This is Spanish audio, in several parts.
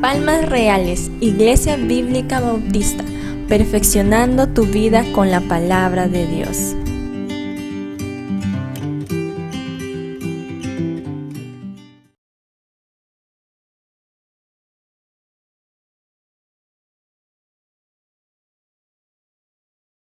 Palmas Reales, Iglesia Bíblica Bautista, perfeccionando tu vida con la palabra de Dios.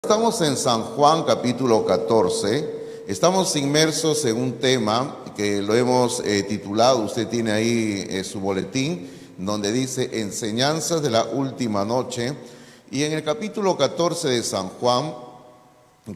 Estamos en San Juan capítulo 14, estamos inmersos en un tema que lo hemos titulado, usted tiene ahí su boletín, donde dice Enseñanzas de la Última Noche, y en el capítulo 14 de San Juan,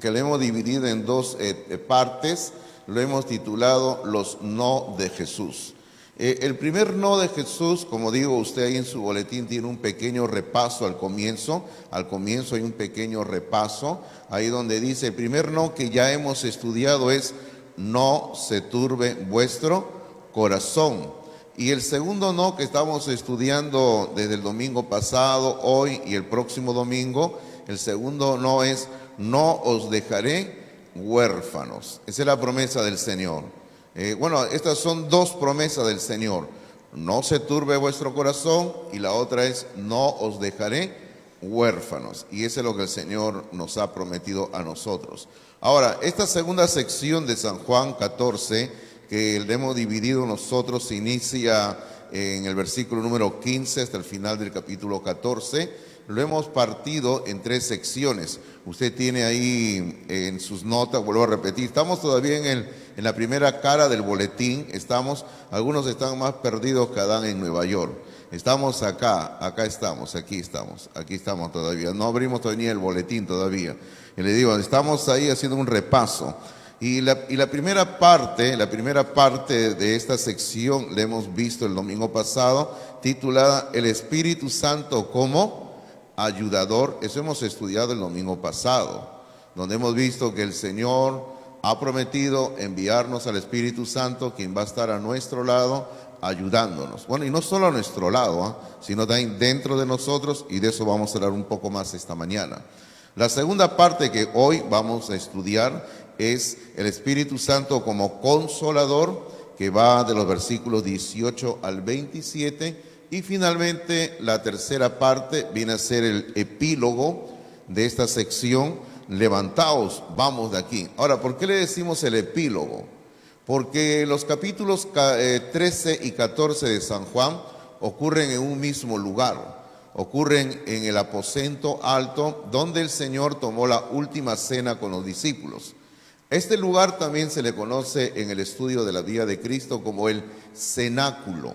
que lo hemos dividido en dos partes, lo hemos titulado Los no de Jesús. El primer no de Jesús, como digo, usted ahí en su boletín tiene un pequeño repaso al comienzo hay un pequeño repaso, ahí donde dice, el primer no que ya hemos estudiado es, no se turbe vuestro corazón. Y el segundo no que estamos estudiando desde el domingo pasado, hoy y el próximo domingo, el segundo no es, no os dejaré huérfanos. Esa es la promesa del Señor. Estas son dos promesas del Señor. No se turbe vuestro corazón, y la otra es, no os dejaré huérfanos. Y eso es lo que el Señor nos ha prometido a nosotros. Ahora, esta segunda sección de San Juan 14, que le hemos dividido nosotros, se inicia en el versículo número 15 hasta el final del capítulo 14. Lo hemos partido en tres secciones. Usted tiene ahí en sus notas, vuelvo a repetir, estamos todavía en la primera cara del boletín, algunos están más perdidos que Adán en Nueva York. Estamos aquí estamos todavía, no abrimos todavía el boletín todavía. Y le digo, estamos ahí haciendo un repaso. Y la primera parte de esta sección la hemos visto el domingo pasado, titulada El Espíritu Santo como ayudador. Eso hemos estudiado el domingo pasado, donde hemos visto que el Señor ha prometido enviarnos al Espíritu Santo, quien va a estar a nuestro lado ayudándonos. Bueno, y no solo a nuestro lado, sino también dentro de nosotros, y de eso vamos a hablar un poco más esta mañana. La segunda parte que hoy vamos a estudiar es el Espíritu Santo como consolador, que va de los versículos 18 al 27, y finalmente la tercera parte viene a ser el epílogo de esta sección, levantaos, vamos de aquí. Ahora, ¿por qué le decimos el epílogo? Porque los capítulos 13 y 14 de San Juan ocurren en un mismo lugar, ocurren en el aposento alto, donde el Señor tomó la última cena con los discípulos. Este lugar también se le conoce en el estudio de la vida de Cristo como el cenáculo,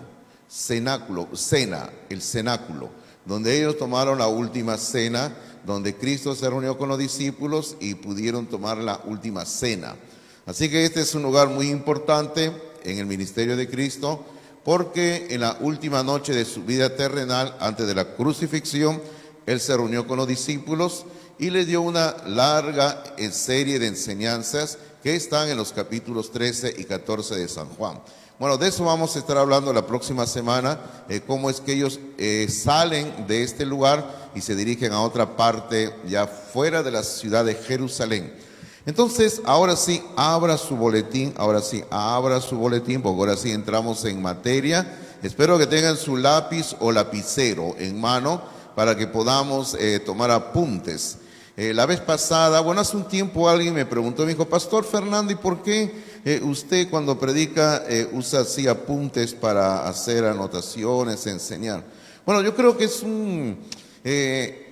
el cenáculo, donde ellos tomaron la última cena, donde Cristo se reunió con los discípulos y pudieron tomar la última cena. Así que este es un lugar muy importante en el ministerio de Cristo, porque en la última noche de su vida terrenal, antes de la crucifixión, Él se reunió con los discípulos y les dio una larga serie de enseñanzas que están en los capítulos 13 y 14 de San Juan. Bueno, de eso vamos a estar hablando la próxima semana, cómo es que ellos salen de este lugar y se dirigen a otra parte ya fuera de la ciudad de Jerusalén. Entonces, ahora sí, abra su boletín, porque ahora sí entramos en materia. Espero que tengan su lápiz o lapicero en mano para que podamos tomar apuntes. La vez pasada, hace un tiempo alguien me preguntó, me dijo, Pastor Fernando, ¿y por qué usted cuando predica usa así apuntes para hacer anotaciones, enseñar? Bueno, yo creo que es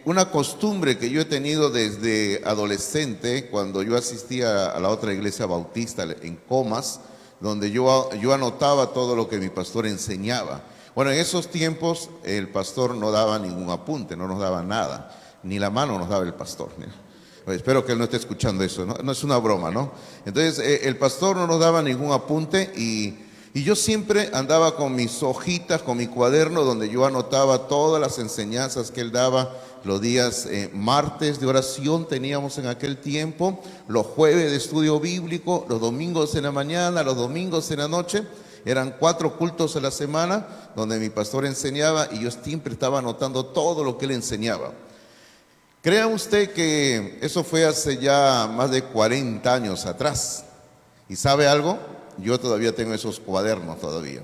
una costumbre que yo he tenido desde adolescente, cuando yo asistía a la otra iglesia bautista en Comas, donde yo anotaba todo lo que mi pastor enseñaba. Bueno, en esos tiempos el pastor no daba ningún apunte, no nos daba nada, ni la mano nos daba el pastor. Espero que él no esté escuchando eso, no es una broma, ¿no? Entonces el pastor no nos daba ningún apunte y yo siempre andaba con mis hojitas, con mi cuaderno, donde yo anotaba todas las enseñanzas que él daba. Los días martes de oración teníamos en aquel tiempo, los jueves de estudio bíblico, los domingos en la mañana, los domingos en la noche. Eran 4 cultos a la semana donde mi pastor enseñaba y yo siempre estaba anotando todo lo que él enseñaba. Crea usted que eso fue hace ya más de 40 años atrás. ¿Y sabe algo? yo todavía tengo esos cuadernos todavía.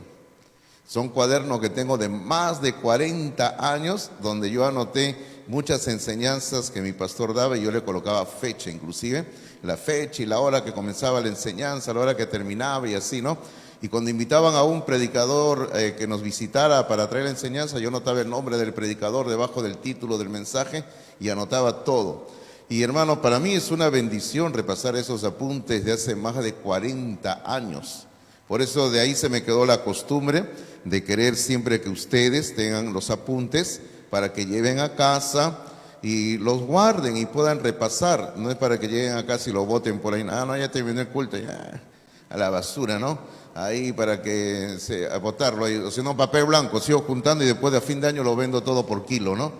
Son cuadernos que tengo de más de 40 años, donde yo anoté muchas enseñanzas que mi pastor daba y yo le colocaba fecha, inclusive la fecha y la hora que comenzaba la enseñanza, la hora que terminaba y así, ¿no? Y cuando invitaban a un predicador que nos visitara para traer la enseñanza, yo anotaba el nombre del predicador debajo del título del mensaje y anotaba todo. Y hermano, para mí es una bendición repasar esos apuntes de hace más de 40 años. Por eso de ahí se me quedó la costumbre de querer siempre que ustedes tengan los apuntes para que lleven a casa y los guarden y puedan repasar. No es para que lleguen a casa y lo boten por ahí. Ah, no, ya terminó el culto, ya a la basura, ¿no? Ahí para que a botarlo ahí. O si no, papel blanco, sigo juntando y después de a fin de año lo vendo todo por kilo, ¿no?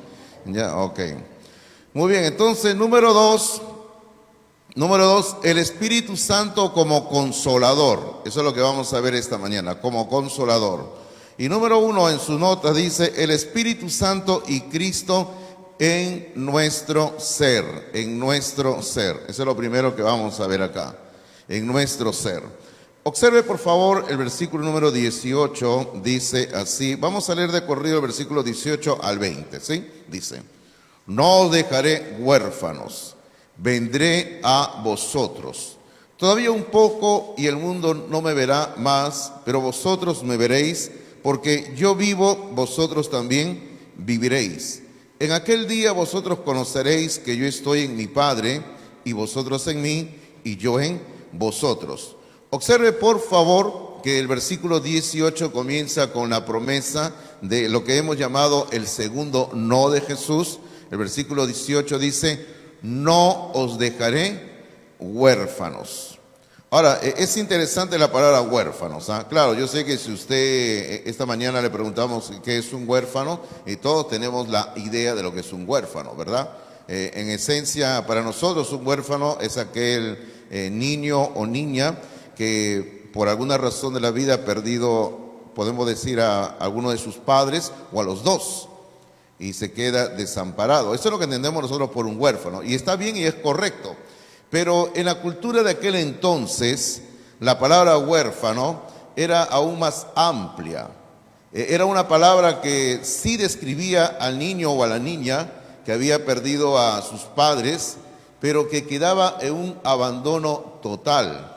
Ya, ok. Muy bien, entonces, número dos, el Espíritu Santo como consolador. Eso es lo que vamos a ver esta mañana, como consolador. Y número uno, en su nota dice, el Espíritu Santo y Cristo en nuestro ser, en nuestro ser. Eso es lo primero que vamos a ver acá, en nuestro ser. Observe por favor el versículo número 18, dice así, vamos a leer de corrido el versículo 18 al 20, ¿sí? Dice, no os dejaré huérfanos, vendré a vosotros. Todavía un poco y el mundo no me verá más, pero vosotros me veréis, porque yo vivo, vosotros también viviréis. En aquel día vosotros conoceréis que yo estoy en mi Padre, y vosotros en mí, y yo en vosotros. Observe por favor que el versículo 18 comienza con la promesa de lo que hemos llamado el segundo no de Jesús. El versículo 18 dice, no os dejaré huérfanos. Ahora, es interesante la palabra huérfanos, ¿ah? Claro, yo sé que si usted, esta mañana le preguntamos qué es un huérfano, y todos tenemos la idea de lo que es un huérfano, ¿verdad? En esencia, para nosotros un huérfano es aquel niño o niña que por alguna razón de la vida ha perdido, podemos decir, a alguno de sus padres o a los dos, y se queda desamparado. Eso es lo que entendemos nosotros por un huérfano, y está bien y es correcto. Pero en la cultura de aquel entonces, la palabra huérfano era aún más amplia. Era una palabra que sí describía al niño o a la niña que había perdido a sus padres, pero que quedaba en un abandono total.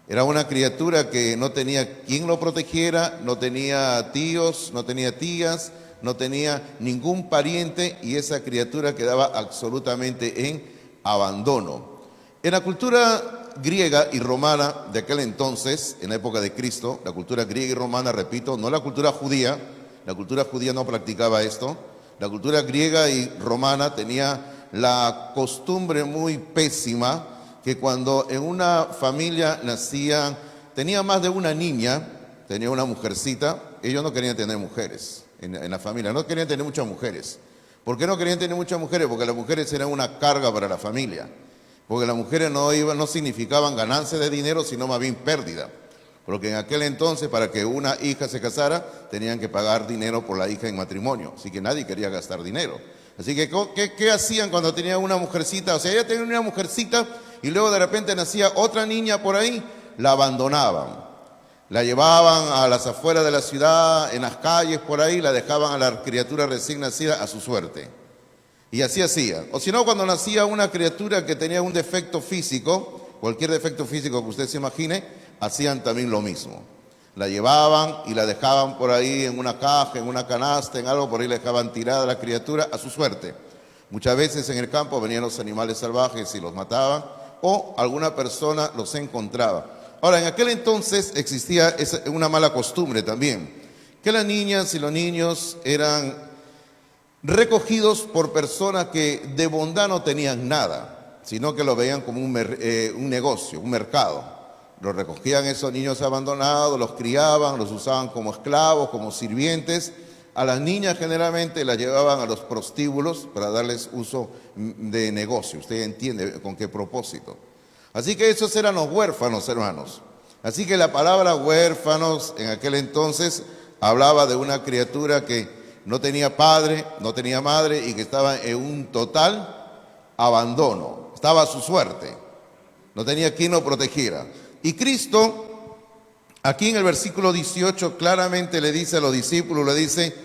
Era una criatura que no tenía quien lo protegiera, no tenía tíos, no tenía tías, no tenía ningún pariente, y esa criatura quedaba absolutamente en abandono. En la cultura griega y romana de aquel entonces, en la época de Cristo, la cultura griega y romana, repito, no la cultura judía no practicaba esto. La cultura griega y romana tenía la costumbre muy pésima que cuando en una familia tenía más de una niña, tenía una mujercita, ellos no querían tener mujeres en la familia, no querían tener muchas mujeres. ¿Por qué no querían tener muchas mujeres? Porque las mujeres eran una carga para la familia. Porque las mujeres no significaban ganancia de dinero, sino más bien pérdida. Porque en aquel entonces, para que una hija se casara, tenían que pagar dinero por la hija en matrimonio. Así que nadie quería gastar dinero. Así que, ¿qué hacían cuando tenían una mujercita? O sea, ella tenía una mujercita y luego de repente nacía otra niña por ahí, la abandonaban. La llevaban a las afueras de la ciudad, en las calles por ahí, la dejaban a la criatura recién nacida a su suerte. Y así hacía. O si no, cuando nacía una criatura que tenía un defecto físico, cualquier defecto físico que usted se imagine, hacían también lo mismo. La llevaban y la dejaban por ahí en una caja, en una canasta, en algo, por ahí la dejaban tirada a la criatura a su suerte. Muchas veces en el campo venían los animales salvajes y los mataban, o alguna persona los encontraba. Ahora, en aquel entonces existía una mala costumbre también, que las niñas y los niños eran recogidos por personas que de bondad no tenían nada, sino que lo veían como un negocio, un mercado. Los recogían esos niños abandonados, los criaban, los usaban como esclavos, como sirvientes. A las niñas generalmente las llevaban a los prostíbulos para darles uso de negocio. Usted entiende con qué propósito. Así que esos eran los huérfanos, hermanos. Así que la palabra huérfanos en aquel entonces hablaba de una criatura que no tenía padre, no tenía madre y que estaba en un total abandono. Estaba a su suerte. No tenía quien lo protegiera. Y Cristo aquí en el versículo 18 claramente le dice a los discípulos, le dice,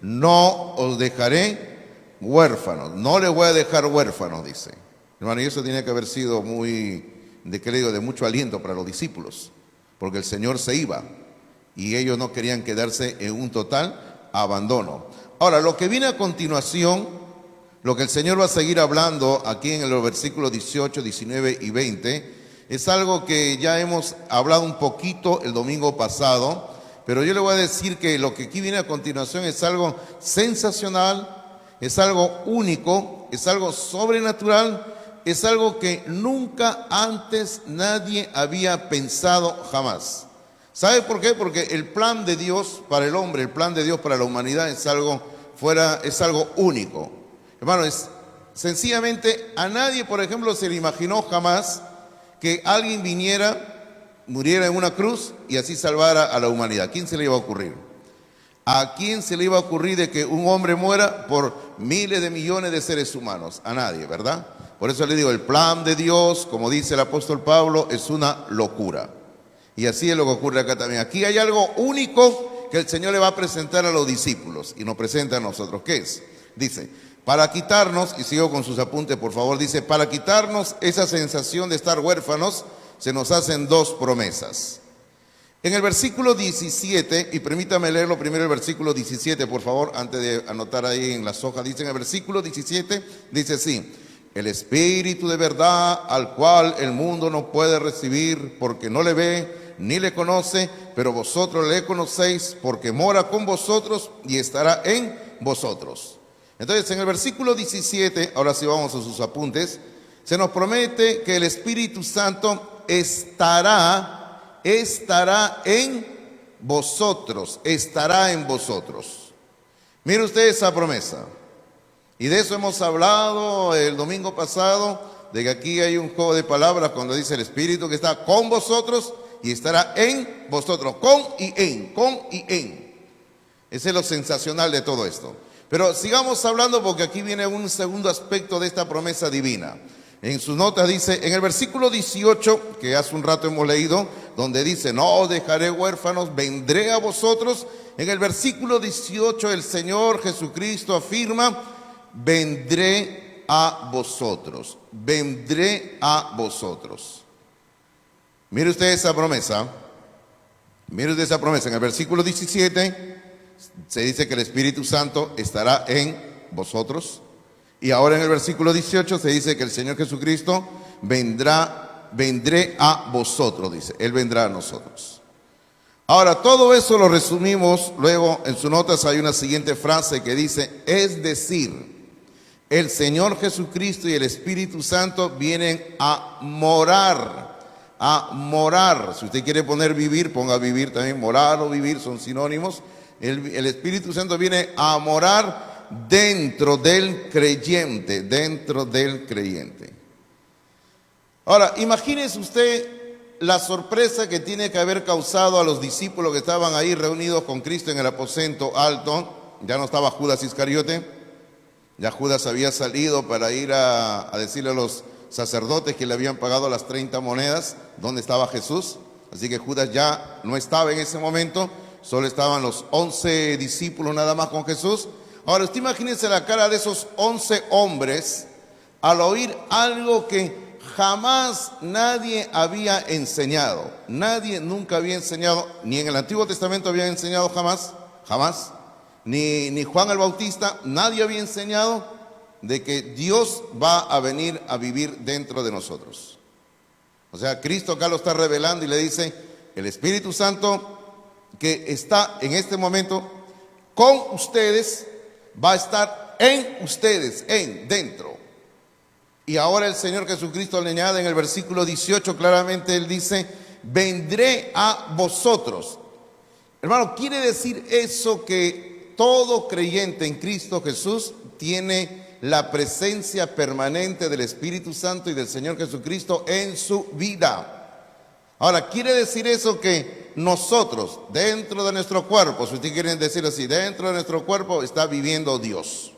no os dejaré huérfanos, no les voy a dejar huérfanos, dice. Hermano, y eso tiene que haber sido de mucho aliento para los discípulos, porque el Señor se iba y ellos no querían quedarse en un total abandono. Ahora, lo que viene a continuación, lo que el Señor va a seguir hablando aquí en los versículos 18, 19 y 20, es algo que ya hemos hablado un poquito el domingo pasado, pero yo le voy a decir que lo que aquí viene a continuación es algo sensacional, es algo único, es algo sobrenatural, es algo que nunca antes nadie había pensado jamás. ¿Sabe por qué? Porque el plan de Dios para el hombre, el plan de Dios para la humanidad es algo único. Hermano, sencillamente a nadie, por ejemplo, se le imaginó jamás que alguien muriera en una cruz y así salvara a la humanidad. ¿A quién se le iba a ocurrir? ¿A quién se le iba a ocurrir de que un hombre muera por miles de millones de seres humanos? A nadie, ¿verdad? Por eso le digo, el plan de Dios, como dice el apóstol Pablo, es una locura. Y así es lo que ocurre acá también. Aquí hay algo único que el Señor le va a presentar a los discípulos y nos presenta a nosotros. ¿Qué es? Dice, para quitarnos, y sigo con sus apuntes por favor, dice, para quitarnos esa sensación de estar huérfanos, se nos hacen dos promesas. En el versículo 17, y permítame leerlo primero el versículo 17 por favor, antes de anotar ahí en las hojas, dice en el versículo 17, dice así, el Espíritu de verdad al cual el mundo no puede recibir porque no le ve ni le conoce, pero vosotros le conocéis porque mora con vosotros y estará en vosotros. Entonces en el versículo 17, ahora sí vamos a sus apuntes, se nos promete que el Espíritu Santo estará en vosotros, estará en vosotros. Mire usted esa promesa. Y de eso hemos hablado el domingo pasado, de que aquí hay un juego de palabras cuando dice el Espíritu que está con vosotros y estará en vosotros, con y en. Ese es lo sensacional de todo esto. Pero sigamos hablando porque aquí viene un segundo aspecto de esta promesa divina. En sus notas dice, en el versículo 18, que hace un rato hemos leído, donde dice, no os dejaré huérfanos, vendré a vosotros. En el versículo 18 el Señor Jesucristo afirma, vendré a vosotros, vendré a vosotros. Mire usted esa promesa, en el versículo 17 se dice que el Espíritu Santo estará en vosotros, y ahora en el versículo 18 se dice que el Señor Jesucristo vendré a vosotros, dice, Él vendrá a nosotros. Ahora, todo eso lo resumimos, luego en sus notas hay una siguiente frase que dice, es decir, el Señor Jesucristo y el Espíritu Santo vienen a morar. Si usted quiere poner vivir, ponga vivir también, morar o vivir son sinónimos. El Espíritu Santo viene a morar dentro del creyente, Ahora, imagínese usted la sorpresa que tiene que haber causado a los discípulos que estaban ahí reunidos con Cristo en el aposento alto. Ya no estaba Judas Iscariote. Ya Judas había salido para ir a decirle a los sacerdotes que le habían pagado las 30 monedas dónde estaba Jesús. Así que Judas ya no estaba en ese momento, solo estaban los 11 discípulos nada más con Jesús. Ahora usted imagínese la cara de esos 11 hombres al oír algo que jamás nadie había enseñado. Nadie nunca había enseñado, ni en el Antiguo Testamento había enseñado jamás. Ni Juan el Bautista, nadie había enseñado de que Dios va a venir a vivir dentro de nosotros. O sea, Cristo acá lo está revelando y le dice, el Espíritu Santo que está en este momento con ustedes, va a estar en ustedes, dentro. Y ahora el Señor Jesucristo le añade en el versículo 18, claramente Él dice, vendré a vosotros. Hermano, quiere decir eso que todo creyente en Cristo Jesús tiene la presencia permanente del Espíritu Santo y del Señor Jesucristo en su vida. Ahora, quiere decir eso que nosotros, dentro de nuestro cuerpo, si ustedes quieren decir así, dentro de nuestro cuerpo está viviendo Dios.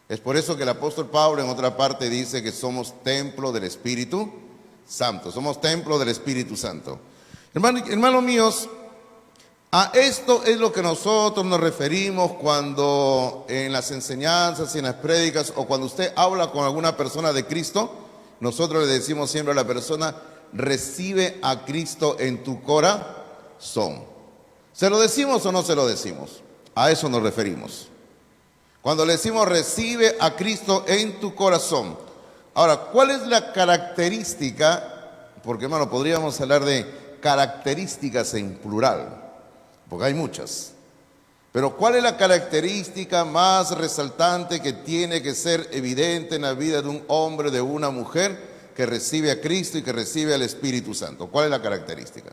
Es por eso que el apóstol Pablo en otra parte dice que somos templo del Espíritu Santo. Somos templo del Espíritu Santo. Hermanos míos, a esto es lo que nosotros nos referimos cuando en las enseñanzas y en las prédicas o cuando usted habla con alguna persona de Cristo, nosotros le decimos siempre a la persona: recibe a Cristo en tu corazón. ¿Se lo decimos o no se lo decimos? A eso nos referimos. Cuando le decimos recibe a Cristo en tu corazón. Ahora, ¿cuál es la característica? Porque, hermano, podríamos hablar de características en plural, porque hay muchas. Pero ¿cuál es la característica más resaltante que tiene que ser evidente en la vida de un hombre, de una mujer que recibe a Cristo y que recibe al Espíritu Santo? ¿Cuál es la característica?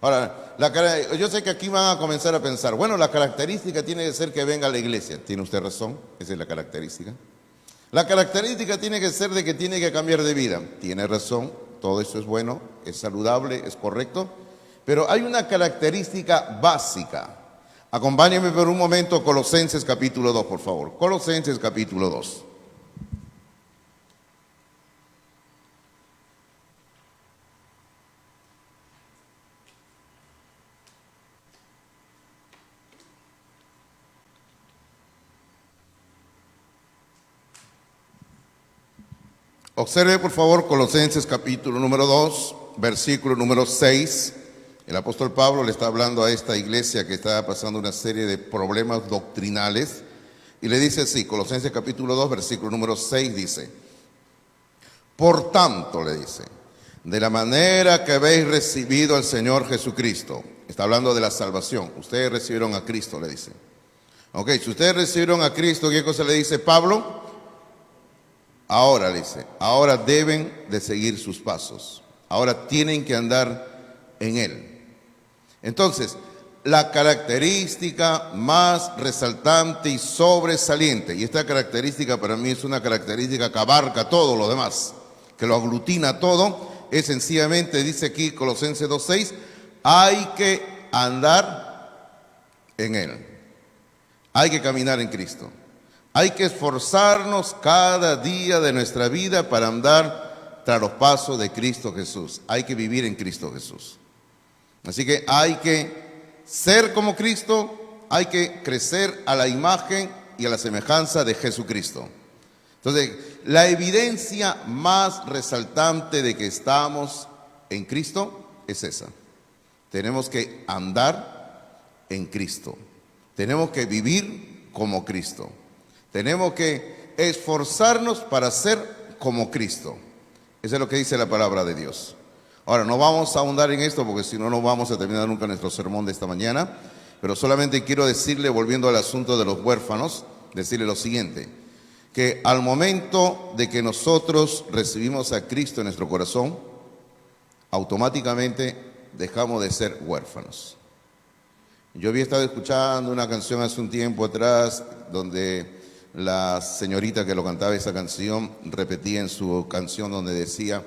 Ahora, yo sé que aquí van a comenzar a pensar, bueno, la característica tiene que ser que venga a la iglesia. ¿Tiene usted razón? Esa es la característica. La característica tiene que ser de que tiene que cambiar de vida. Tiene razón, todo eso es bueno, es saludable, es correcto. Pero hay una característica básica. Acompáñenme por un momento a Colosenses capítulo 2, por favor. Colosenses capítulo 2. Observe por favor Colosenses capítulo número 2, versículo número 6. El apóstol Pablo le está hablando a esta iglesia que está pasando una serie de problemas doctrinales y le dice así, Colosenses capítulo 2, versículo número 6 dice: por tanto, le dice, de la manera que habéis recibido al Señor Jesucristo, está hablando de la salvación, ustedes recibieron a Cristo, le dice. Ok, si ustedes recibieron a Cristo, ¿qué cosa le dice Pablo? Ahora, le dice, ahora deben de seguir sus pasos, ahora tienen que andar en Él. Entonces, la característica más resaltante y sobresaliente, y esta característica para mí es una característica que abarca todo lo demás, que lo aglutina todo, es sencillamente, dice aquí Colosenses 2:6, hay que andar en Él, hay que caminar en Cristo. Hay que esforzarnos cada día de nuestra vida para andar tras los pasos de Cristo Jesús. Hay que vivir en Cristo Jesús. Así que hay que ser como Cristo, hay que crecer a la imagen y a la semejanza de Jesucristo. Entonces, la evidencia más resaltante de que estamos en Cristo es esa. Tenemos que andar en Cristo. Tenemos que vivir como Cristo. Tenemos que esforzarnos para ser como Cristo. Eso es lo que dice la palabra de Dios. Ahora, no vamos a ahondar en esto porque si no, no vamos a terminar nunca nuestro sermón de esta mañana. Pero solamente quiero decirle, volviendo al asunto de los huérfanos, decirle lo siguiente. Que al momento de que nosotros recibimos a Cristo en nuestro corazón, automáticamente dejamos de ser huérfanos. Yo había estado escuchando una canción hace un tiempo atrás donde la señorita que lo cantaba esa canción repetía en su canción donde decía: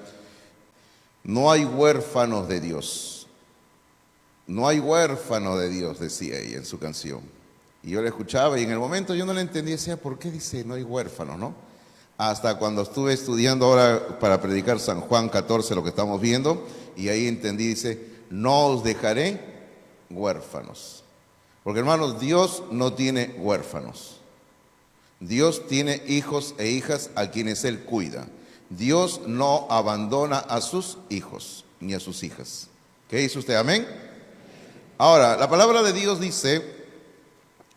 no hay huérfanos de Dios, no hay huérfanos de Dios, decía ella en su canción. Y yo la escuchaba y en el momento yo no la entendía, decía, ¿por qué dice no hay huérfanos, no? Hasta cuando estuve estudiando ahora para predicar San Juan 14, lo que estamos viendo, y ahí entendí, dice, no os dejaré huérfanos. Porque hermanos, Dios no tiene huérfanos. Dios tiene hijos e hijas a quienes Él cuida. Dios no abandona a sus hijos ni a sus hijas. ¿Qué dice usted? Amén. Ahora, la palabra de Dios dice,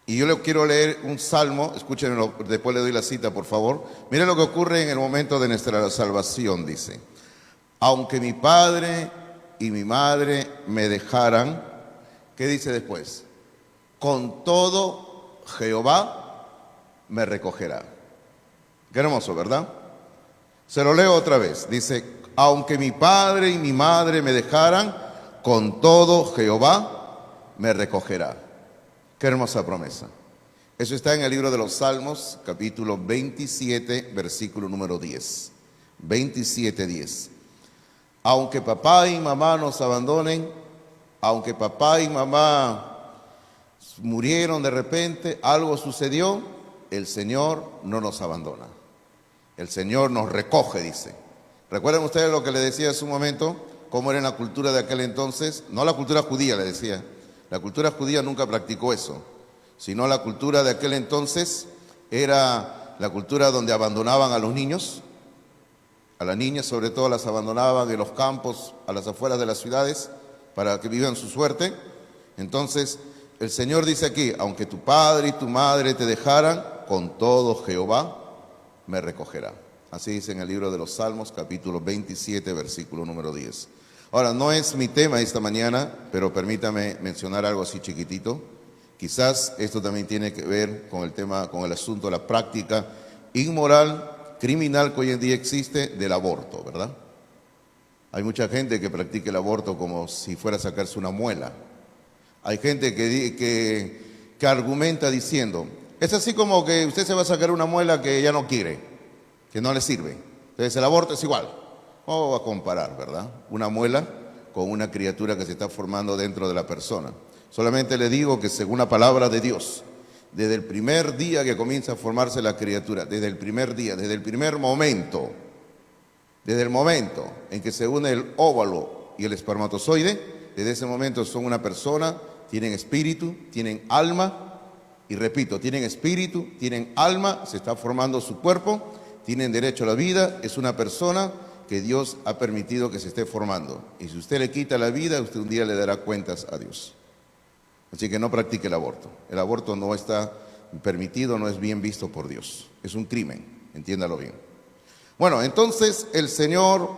y yo le quiero leer un salmo, escúchenlo, después le doy la cita, por favor. Mire lo que ocurre en el momento de nuestra salvación, dice. Aunque mi padre y mi madre me dejaran, ¿qué dice después? Con todo Jehová me recogerá. Qué hermoso, ¿verdad? Se lo leo otra vez. Dice, aunque mi padre y mi madre me dejaran, con todo Jehová me recogerá. Qué hermosa promesa. Eso está en el libro de los Salmos, capítulo 27, versículo número 10. 27:10. Aunque papá y mamá nos abandonen, aunque papá y mamá murieron de repente, algo sucedió, el Señor no nos abandona. El Señor nos recoge, dice. ¿Recuerdan ustedes lo que le decía hace un momento? cómo era en la cultura de aquel entonces. No la cultura judía, le decía. La cultura judía nunca practicó eso, sino la cultura de aquel entonces era la cultura donde abandonaban a los niños, a las niñas sobre todo las abandonaban en los campos, a las afueras de las ciudades, para que vivan su suerte. Entonces, el Señor dice aquí, aunque tu padre y tu madre te dejaran, con todo Jehová me recogerá. Así dice en el libro de los Salmos, capítulo 27, versículo número 10. Ahora, no es mi tema esta mañana, pero permítame mencionar algo así chiquitito. Quizás esto también tiene que ver con el tema, con el asunto de la práctica inmoral, criminal que hoy en día existe del aborto, ¿verdad? Hay mucha gente que practica el aborto como si fuera a sacarse una muela. Hay gente que argumenta diciendo, es así como que usted se va a sacar una muela que ya no quiere, que no le sirve. Entonces el aborto es igual. ¿Cómo va a comparar, verdad? Una muela con una criatura que se está formando dentro de la persona. Solamente le digo que según la palabra de Dios, desde el primer día que comienza a formarse la criatura, desde el primer día, desde el primer momento, desde el momento en que se une el óvulo y el espermatozoide, desde ese momento son una persona, tienen espíritu, tienen alma, y repito, tienen espíritu, tienen alma, se está formando su cuerpo, tienen derecho a la vida, es una persona que Dios ha permitido que se esté formando. Y si usted le quita la vida, usted un día le dará cuentas a Dios. Así que no practique el aborto. El aborto no está permitido, no es bien visto por Dios. Es un crimen, entiéndalo bien. Bueno, entonces el Señor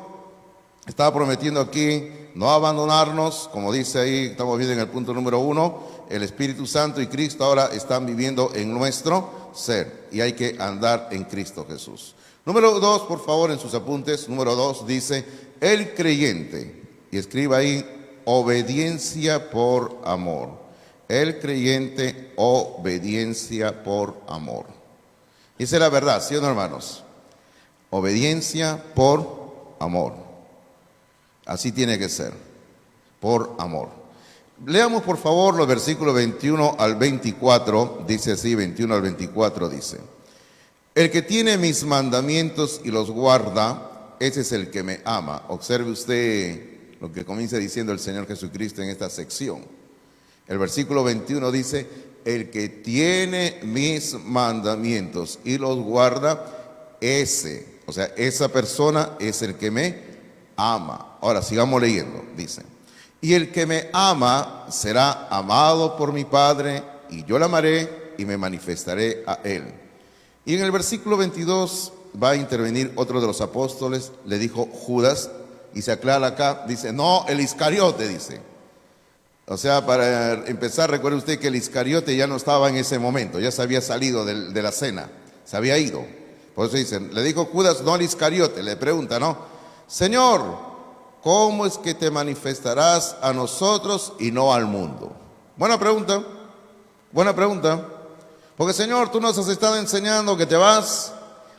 estaba prometiendo aquí no abandonarnos, como dice ahí, estamos viendo en el punto número 1, el Espíritu Santo y Cristo ahora están viviendo en nuestro ser y hay que andar en Cristo Jesús. Número 2, por favor, en sus apuntes, número 2 dice, el creyente, y escriba ahí, obediencia por amor. El creyente, obediencia por amor. Esa es la verdad, ¿sí o no, hermanos? Obediencia por amor. Así tiene que ser, por amor. Leamos por favor los versículos 21 al 24, dice así, 21 al 24 dice, el que tiene mis mandamientos y los guarda, ese es el que me ama. Observe usted lo que comienza diciendo el Señor Jesucristo en esta sección. El versículo 21 dice, el que tiene mis mandamientos y los guarda, ese, o sea, esa persona es el que me ama. Ahora, sigamos leyendo, dice, y el que me ama será amado por mi Padre, y yo le amaré y me manifestaré a él. Y en el versículo 22 va a intervenir otro de los apóstoles, le dijo Judas, y se aclara acá, dice, no, el Iscariote, dice. O sea, para empezar, recuerde usted que el Iscariote ya no estaba en ese momento, ya se había salido de la cena, se había ido. Por eso dicen, le dijo Judas, no al Iscariote, le pregunta, ¿no? Señor, ¿cómo es que te manifestarás a nosotros y no al mundo? Buena pregunta, buena pregunta. Porque Señor, tú nos has estado enseñando que te vas,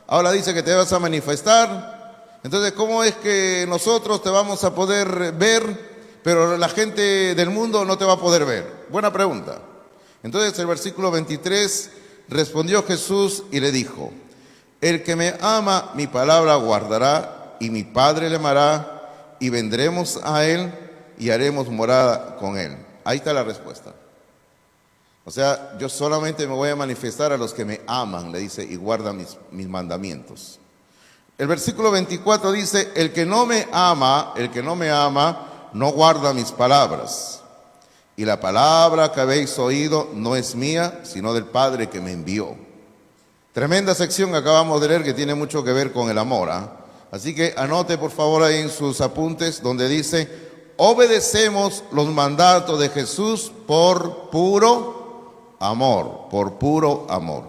ahora dice que te vas a manifestar. Entonces, ¿cómo es que nosotros te vamos a poder ver, pero la gente del mundo no te va a poder ver? Buena pregunta. Entonces el versículo 23, respondió Jesús y le dijo, el que me ama, mi palabra guardará, y mi Padre le amará, y vendremos a él y haremos morada con él. Ahí está la respuesta. O sea, yo solamente me voy a manifestar a los que me aman, le dice, y guardan mis mandamientos. El versículo 24 dice, el que no me ama, no guarda mis palabras. Y la palabra que habéis oído no es mía, sino del Padre que me envió. Tremenda sección que acabamos de leer que tiene mucho que ver con el amor, ¿eh? Así que anote por favor ahí en sus apuntes donde dice, obedecemos los mandatos de Jesús por puro amor, por puro amor.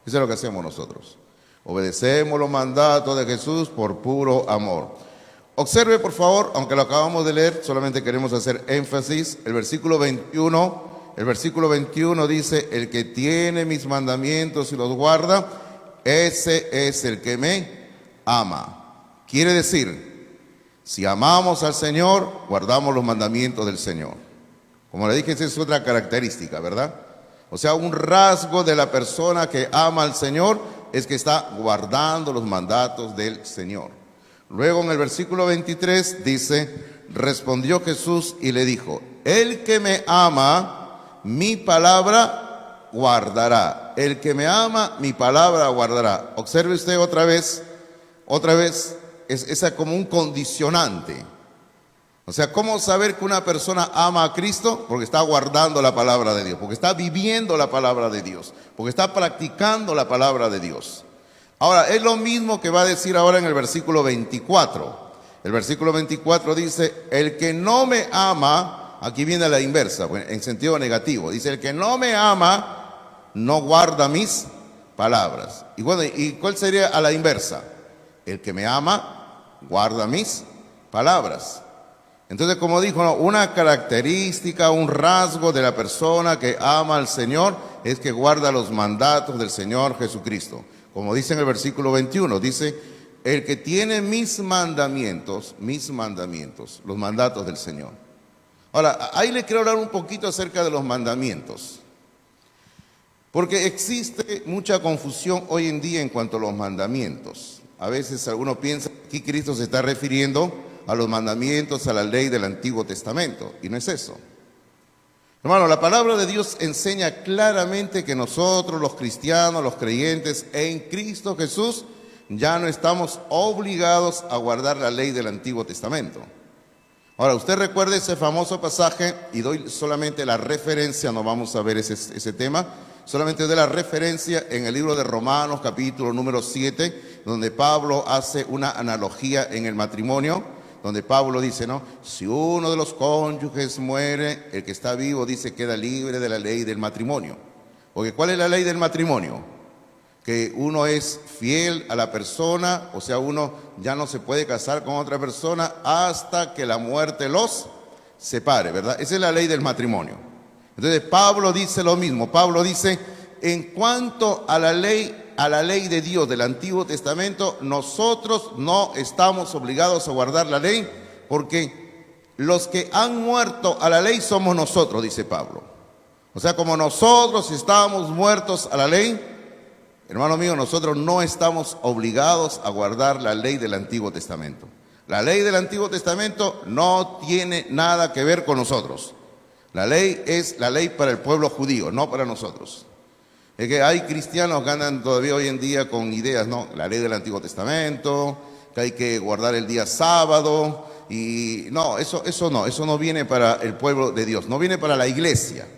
Eso es lo que hacemos nosotros. Obedecemos los mandatos de Jesús por puro amor. Observe por favor, aunque lo acabamos de leer, solamente queremos hacer énfasis. El versículo 21 dice, el que tiene mis mandamientos y los guarda, ese es el que me ama. Quiere decir, si amamos al Señor, guardamos los mandamientos del Señor. Como le dije, esa es otra característica, ¿verdad? O sea, un rasgo de la persona que ama al Señor es que está guardando los mandatos del Señor. Luego en el versículo 23 dice, respondió Jesús y le dijo: el que me ama, mi palabra guardará. El que me ama, mi palabra guardará. Observe usted otra vez, es como un condicionante. O sea, ¿cómo saber que una persona ama a Cristo? Porque está guardando la palabra de Dios, porque está viviendo la palabra de Dios, porque está practicando la palabra de Dios. Ahora, es lo mismo que va a decir ahora en el versículo 24. El versículo 24 dice: el que no me ama, aquí viene la inversa, en sentido negativo. Dice: el que no me ama, no guarda mis palabras. Y bueno, ¿y cuál sería a la inversa? El que me ama, guarda mis palabras. Entonces, como dijo, ¿no?, una característica, un rasgo de la persona que ama al Señor es que guarda los mandatos del Señor Jesucristo. Como dice en el versículo 21, dice: el que tiene mis mandamientos, los mandatos del Señor. Ahora, ahí le quiero hablar un poquito acerca de los mandamientos, porque existe mucha confusión hoy en día en cuanto a los mandamientos. A veces algunos piensan que aquí Cristo se está refiriendo a los mandamientos, a la ley del Antiguo Testamento, y no es eso. Hermano, la palabra de Dios enseña claramente que nosotros, los cristianos, los creyentes en Cristo Jesús, ya no estamos obligados a guardar la ley del Antiguo Testamento. Ahora, usted recuerde ese famoso pasaje, y doy solamente la referencia, no vamos a ver ese tema, solamente de la referencia en el libro de Romanos, capítulo número 7, donde Pablo hace una analogía en el matrimonio, donde Pablo dice, ¿no?, si uno de los cónyuges muere, el que está vivo, dice, queda libre de la ley del matrimonio. Porque ¿cuál es la ley del matrimonio? Que uno es fiel a la persona, o sea, uno ya no se puede casar con otra persona hasta que la muerte los separe, ¿verdad? Esa es la ley del matrimonio. Entonces Pablo dice lo mismo. Pablo dice: en cuanto a la ley de Dios del Antiguo Testamento, nosotros no estamos obligados a guardar la ley, porque los que han muerto a la ley somos nosotros, dice Pablo. O sea, como nosotros estamos muertos a la ley, hermano mío, nosotros no estamos obligados a guardar la ley del Antiguo Testamento. La ley del Antiguo Testamento no tiene nada que ver con nosotros. La ley es la ley para el pueblo judío, no para nosotros. Es que hay cristianos que andan todavía hoy en día con ideas, ¿no? La ley del Antiguo Testamento, que hay que guardar el día sábado, y no, eso no viene para el pueblo de Dios, no viene para la iglesia.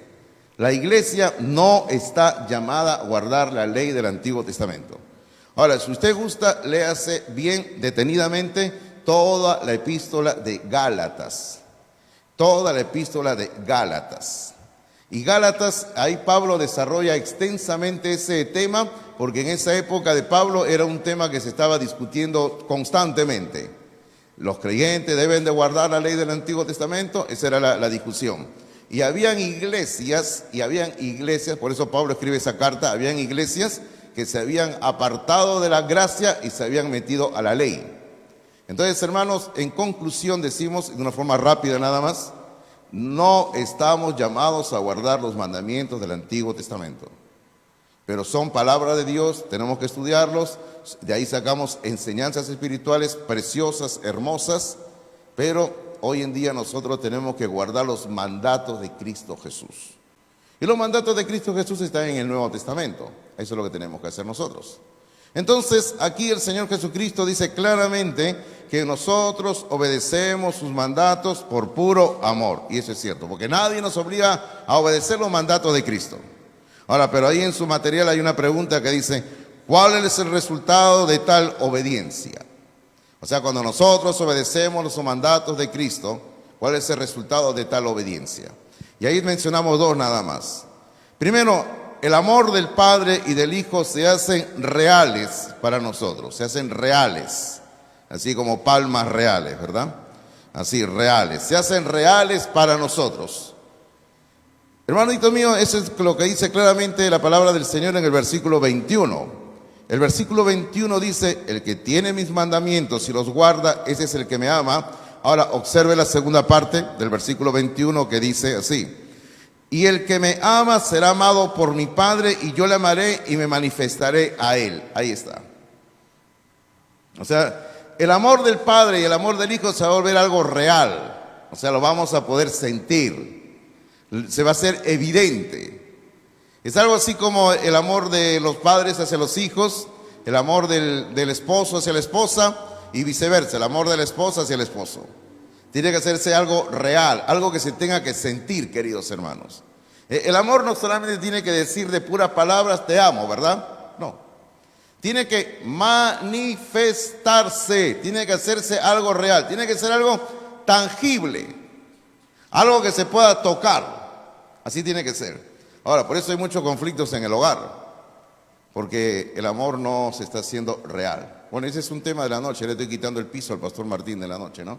La iglesia no está llamada a guardar la ley del Antiguo Testamento. Ahora, si usted gusta, léase bien detenidamente toda la epístola de Gálatas. Toda la epístola de Gálatas. Y Gálatas, ahí Pablo desarrolla extensamente ese tema, porque en esa época de Pablo era un tema que se estaba discutiendo constantemente. Los creyentes deben de guardar la ley del Antiguo Testamento, esa era la discusión. Y habían iglesias, por eso Pablo escribe esa carta, habían iglesias que se habían apartado de la gracia y se habían metido a la ley. Entonces, hermanos, en conclusión decimos, de una forma rápida nada más, no estamos llamados a guardar los mandamientos del Antiguo Testamento, pero son palabra de Dios, tenemos que estudiarlos, de ahí sacamos enseñanzas espirituales preciosas, hermosas, pero hoy en día nosotros tenemos que guardar los mandatos de Cristo Jesús. Y los mandatos de Cristo Jesús están en el Nuevo Testamento, eso es lo que tenemos que hacer nosotros. Entonces, aquí el Señor Jesucristo dice claramente que nosotros obedecemos sus mandatos por puro amor. Y eso es cierto, porque nadie nos obliga a obedecer los mandatos de Cristo. Ahora, pero ahí en su material hay una pregunta que dice: ¿cuál es el resultado de tal obediencia? O sea, cuando nosotros obedecemos los mandatos de Cristo, ¿cuál es el resultado de tal obediencia? Y ahí mencionamos dos nada más. Primero, el amor del Padre y del Hijo se hacen reales para nosotros, se hacen reales, así como palmas reales, ¿verdad? Así, reales, se hacen reales para nosotros. Hermanito mío, eso es lo que dice claramente la palabra del Señor en el versículo 21. El versículo 21 dice: el que tiene mis mandamientos y los guarda, ese es el que me ama. Ahora observe la segunda parte del versículo 21 que dice así: y el que me ama será amado por mi Padre, y yo le amaré y me manifestaré a él. Ahí está. O sea, el amor del Padre y el amor del Hijo se va a volver algo real. O sea, lo vamos a poder sentir. Se va a hacer evidente. Es algo así como el amor de los padres hacia los hijos, el amor del esposo hacia la esposa y viceversa, el amor de la esposa hacia el esposo. Tiene que hacerse algo real, algo que se tenga que sentir, queridos hermanos. El amor no solamente tiene que decir de puras palabras, te amo, ¿verdad? No. Tiene que manifestarse, tiene que hacerse algo real, tiene que ser algo tangible, algo que se pueda tocar. Así tiene que ser. Ahora, por eso hay muchos conflictos en el hogar, porque el amor no se está haciendo real. Bueno, ese es un tema de la noche, le estoy quitando el piso al pastor Martín de la noche, ¿no?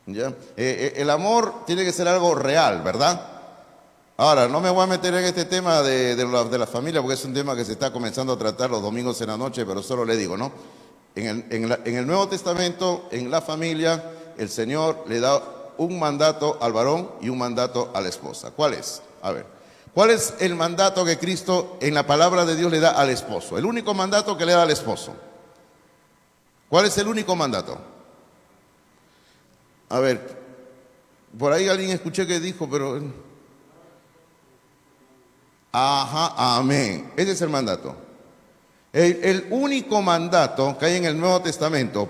¿Ya? El amor tiene que ser algo real, ¿verdad? Ahora, no me voy a meter en este tema de la familia, porque es un tema que se está comenzando a tratar los domingos en la noche, pero solo le digo, ¿no? En el Nuevo Testamento, en la familia, el Señor le da un mandato al varón y un mandato a la esposa. ¿Cuál es? A ver, ¿cuál es el mandato que Cristo en la palabra de Dios le da al esposo? El único mandato que le da al esposo. ¿Cuál es el único mandato? A ver, por ahí alguien escuché que dijo, pero... Ajá, amén. Ese es el mandato. El único mandato que hay en el Nuevo Testamento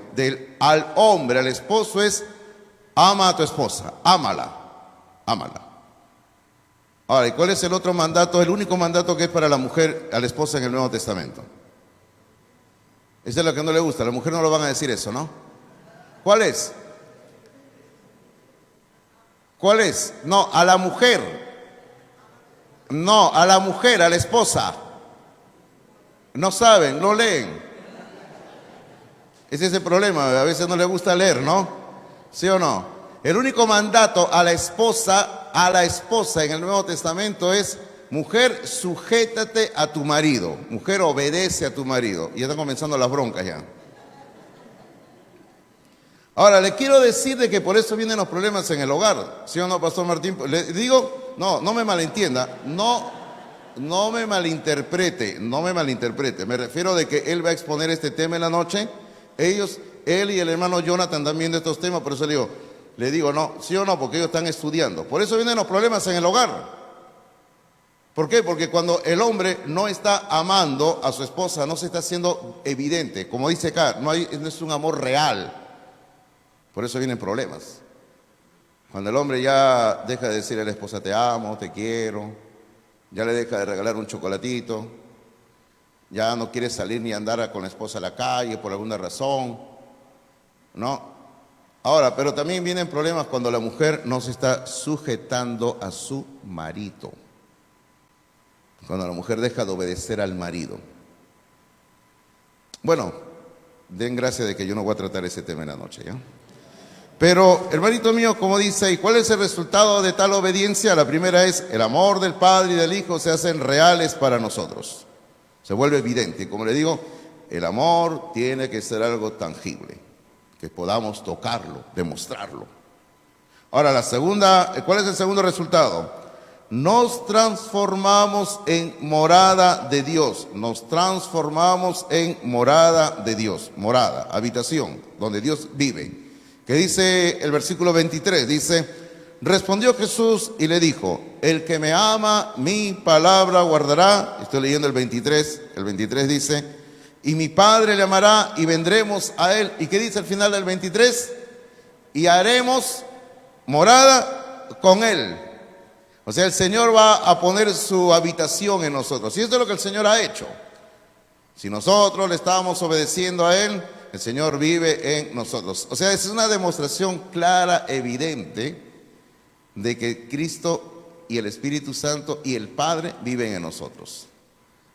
al hombre, al esposo, es ama a tu esposa, ámala, ámala. Ahora, ¿y cuál es el otro mandato? El único mandato que es para la mujer, a la esposa en el Nuevo Testamento. Ese es lo que no le gusta, a la mujer no lo van a decir eso, ¿no? ¿Cuál es? ¿Cuál es? No, a la mujer. No, a la mujer, a la esposa. No saben, no leen. Ese es el problema, a veces no les gusta leer, ¿no? ¿Sí o no? El único mandato a la esposa en el Nuevo Testamento es: mujer, sujétate a tu marido. Mujer, obedece a tu marido. Y ya están comenzando las broncas ya. Ahora, le quiero decir de que por eso vienen los problemas en el hogar. ¿Sí o no, pastor Martín? Le digo, no me malentienda, no me malinterprete. Me refiero de que él va a exponer este tema en la noche. Él y el hermano Jonathan están viendo estos temas, por eso le digo, no, sí o no, porque ellos están estudiando. Por eso vienen los problemas en el hogar. ¿Por qué? Porque cuando el hombre no está amando a su esposa, no se está haciendo evidente. Como dice acá, no es un amor real. Por eso vienen problemas. Cuando el hombre ya deja de decirle a la esposa, te amo, te quiero, ya le deja de regalar un chocolatito, ya no quiere salir ni andar con la esposa a la calle por alguna razón, ¿no? Ahora, pero también vienen problemas cuando la mujer no se está sujetando a su marido. Cuando la mujer deja de obedecer al marido. Bueno, den gracias de que yo no voy a tratar ese tema en la noche, ¿ya? Pero, hermanito mío, como dice, ¿y cuál es el resultado de tal obediencia? La primera es: el amor del Padre y del Hijo se hacen reales para nosotros. Se vuelve evidente. Como le digo, el amor tiene que ser algo tangible, que podamos tocarlo, demostrarlo. Ahora, la segunda, ¿cuál es el segundo resultado? Nos transformamos en morada de Dios. Nos transformamos en morada de Dios. Morada, habitación, donde Dios vive. Que dice el versículo 23, dice: respondió Jesús y le dijo: el que me ama, mi palabra guardará. Estoy leyendo el 23 dice: y mi Padre le amará y vendremos a él. ¿Y qué dice al final del 23? Y haremos morada con él. O sea, el Señor va a poner su habitación en nosotros. Y esto es lo que el Señor ha hecho. Si nosotros le estábamos obedeciendo a él, el Señor vive en nosotros. O sea, es una demostración clara, evidente, de que Cristo y el Espíritu Santo y el Padre viven en nosotros.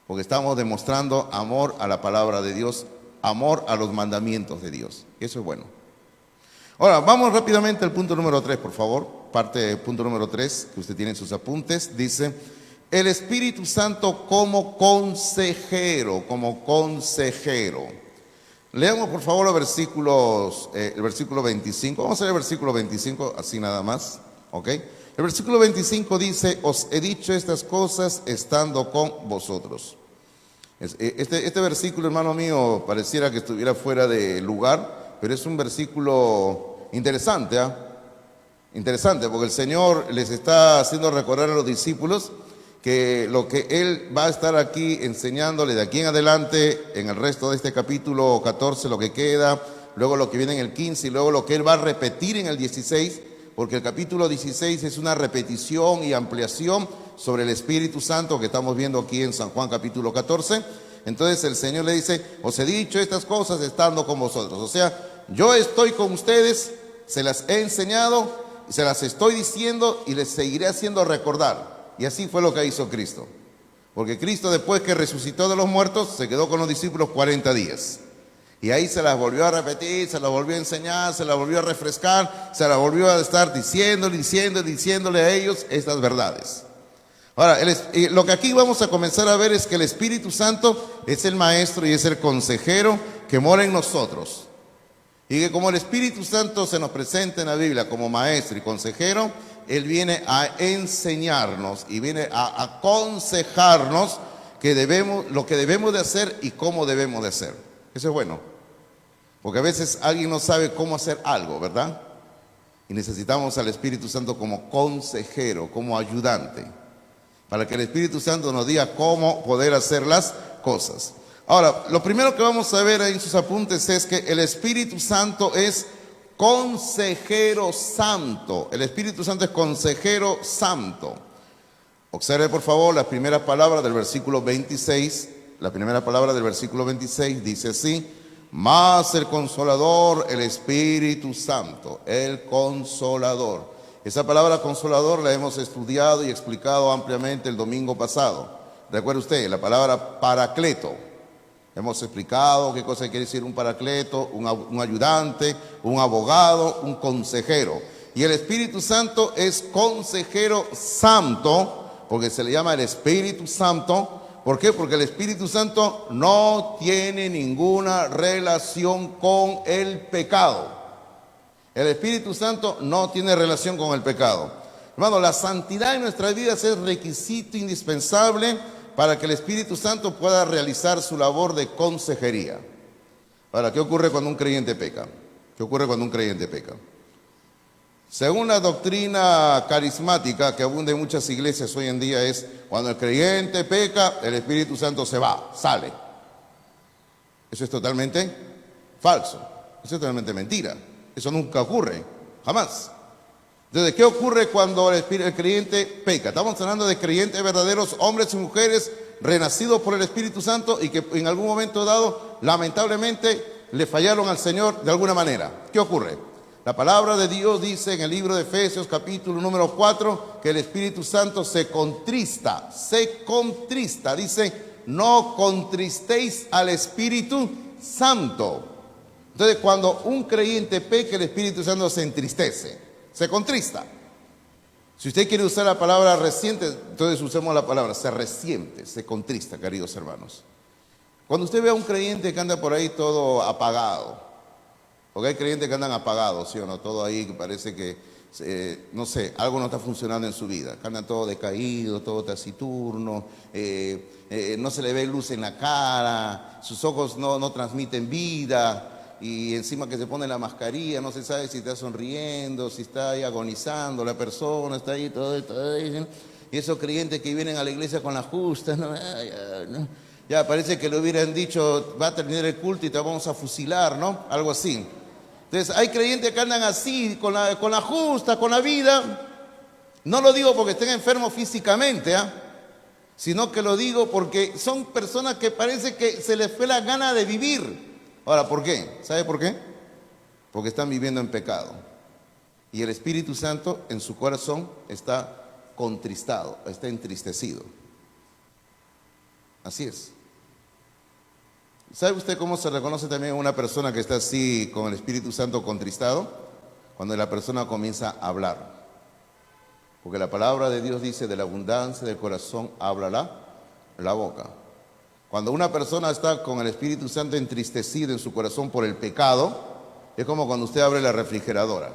Porque estamos demostrando amor a la palabra de Dios, amor a los mandamientos de Dios. Eso es bueno. Ahora, vamos rápidamente al punto número 3, por favor. Parte del punto número 3, que usted tiene en sus apuntes. Dice: el Espíritu Santo como consejero, Leamos por favor los versículos, el versículo 25. Vamos a leer el versículo 25, así nada más, ¿ok? El versículo 25 dice: os he dicho estas cosas estando con vosotros. Este versículo, hermano mío, pareciera que estuviera fuera de lugar, pero es un versículo interesante, ¿eh? Interesante, porque el Señor les está haciendo recordar a los discípulos que lo que Él va a estar aquí enseñándole de aquí en adelante, en el resto de este capítulo 14, lo que queda, luego lo que viene en el 15 y luego lo que Él va a repetir en el 16, porque el capítulo 16 es una repetición y ampliación sobre el Espíritu Santo que estamos viendo aquí en San Juan capítulo 14. Entonces el Señor le dice, os he dicho estas cosas estando con vosotros. O sea, yo estoy con ustedes, se las he enseñado, se las estoy diciendo y les seguiré haciendo recordar. Y así fue lo que hizo Cristo. Porque Cristo, después que resucitó de los muertos, se quedó con los discípulos 40 días. Y ahí se las volvió a repetir, se las volvió a enseñar, se las volvió a refrescar, se las volvió a estar diciéndole a ellos estas verdades. Ahora, lo que aquí vamos a comenzar a ver es que el Espíritu Santo es el maestro y es el consejero que mora en nosotros. Y que como el Espíritu Santo se nos presenta en la Biblia como maestro y consejero, Él viene a enseñarnos y viene a aconsejarnos lo que debemos de hacer y cómo debemos de hacer. Eso es bueno, porque a veces alguien no sabe cómo hacer algo, ¿verdad? Y necesitamos al Espíritu Santo como consejero, como ayudante, para que el Espíritu Santo nos diga cómo poder hacer las cosas. Ahora, lo primero que vamos a ver en sus apuntes es que el Espíritu Santo es consejero santo. El Espíritu Santo es consejero santo. Observe por favor las primeras palabras del versículo 26. La primera palabra del versículo 26 dice así: mas el Consolador, el Espíritu Santo, el Consolador. Esa palabra consolador la hemos estudiado y explicado ampliamente el domingo pasado. Recuerde usted, la palabra paracleto. Hemos explicado qué cosa quiere decir un paracleto, un ayudante, un abogado, un consejero. Y el Espíritu Santo es consejero santo, porque se le llama el Espíritu Santo. ¿Por qué? Porque el Espíritu Santo no tiene ninguna relación con el pecado. El Espíritu Santo no tiene relación con el pecado. Hermano, la santidad en nuestras vidas es requisito indispensable para que el Espíritu Santo pueda realizar su labor de consejería. Ahora, ¿qué ocurre cuando un creyente peca? ¿Qué ocurre cuando un creyente peca? Según la doctrina carismática que abunda en muchas iglesias hoy en día, es cuando el creyente peca, el Espíritu Santo se va, sale. Eso es totalmente falso, eso es totalmente mentira. Eso nunca ocurre, jamás. Entonces, ¿qué ocurre cuando el creyente peca? Estamos hablando de creyentes verdaderos, hombres y mujeres renacidos por el Espíritu Santo y que en algún momento dado, lamentablemente, le fallaron al Señor de alguna manera. ¿Qué ocurre? La palabra de Dios dice en el libro de Efesios capítulo número 4 que el Espíritu Santo se contrista, dice, no contristéis al Espíritu Santo. Entonces, cuando un creyente peca, el Espíritu Santo se entristece, se contrista. Si usted quiere usar la palabra reciente, entonces usemos la palabra, se resiente, se contrista, queridos hermanos. Cuando usted ve a un creyente que anda por ahí todo apagado, porque hay creyentes que andan apagados, ¿sí o no? Todo ahí que parece que, no sé, algo no está funcionando en su vida. Que andan todo decaído, todo taciturno, no se le ve luz en la cara, sus ojos no transmiten vida. Y encima que se pone la mascarilla, no se sabe si está sonriendo, si está ahí agonizando la persona, está ahí todo. Y esos creyentes que vienen a la iglesia con la justa, ¿no? Ya parece que le hubieran dicho, va a terminar el culto y te vamos a fusilar, ¿no? Algo así. Entonces hay creyentes que andan así, con la justa, con la vida. No lo digo porque estén enfermos físicamente, sino que lo digo porque son personas que parece que se les fue la gana de vivir. Ahora, ¿por qué? ¿Sabe por qué? Porque están viviendo en pecado. Y el Espíritu Santo en su corazón está contristado, está entristecido. Así es. ¿Sabe usted cómo se reconoce también una persona que está así con el Espíritu Santo contristado? Cuando la persona comienza a hablar. Porque la palabra de Dios dice, de la abundancia del corazón habla la boca. Cuando una persona está con el Espíritu Santo entristecido en su corazón por el pecado, es como cuando usted abre la refrigeradora.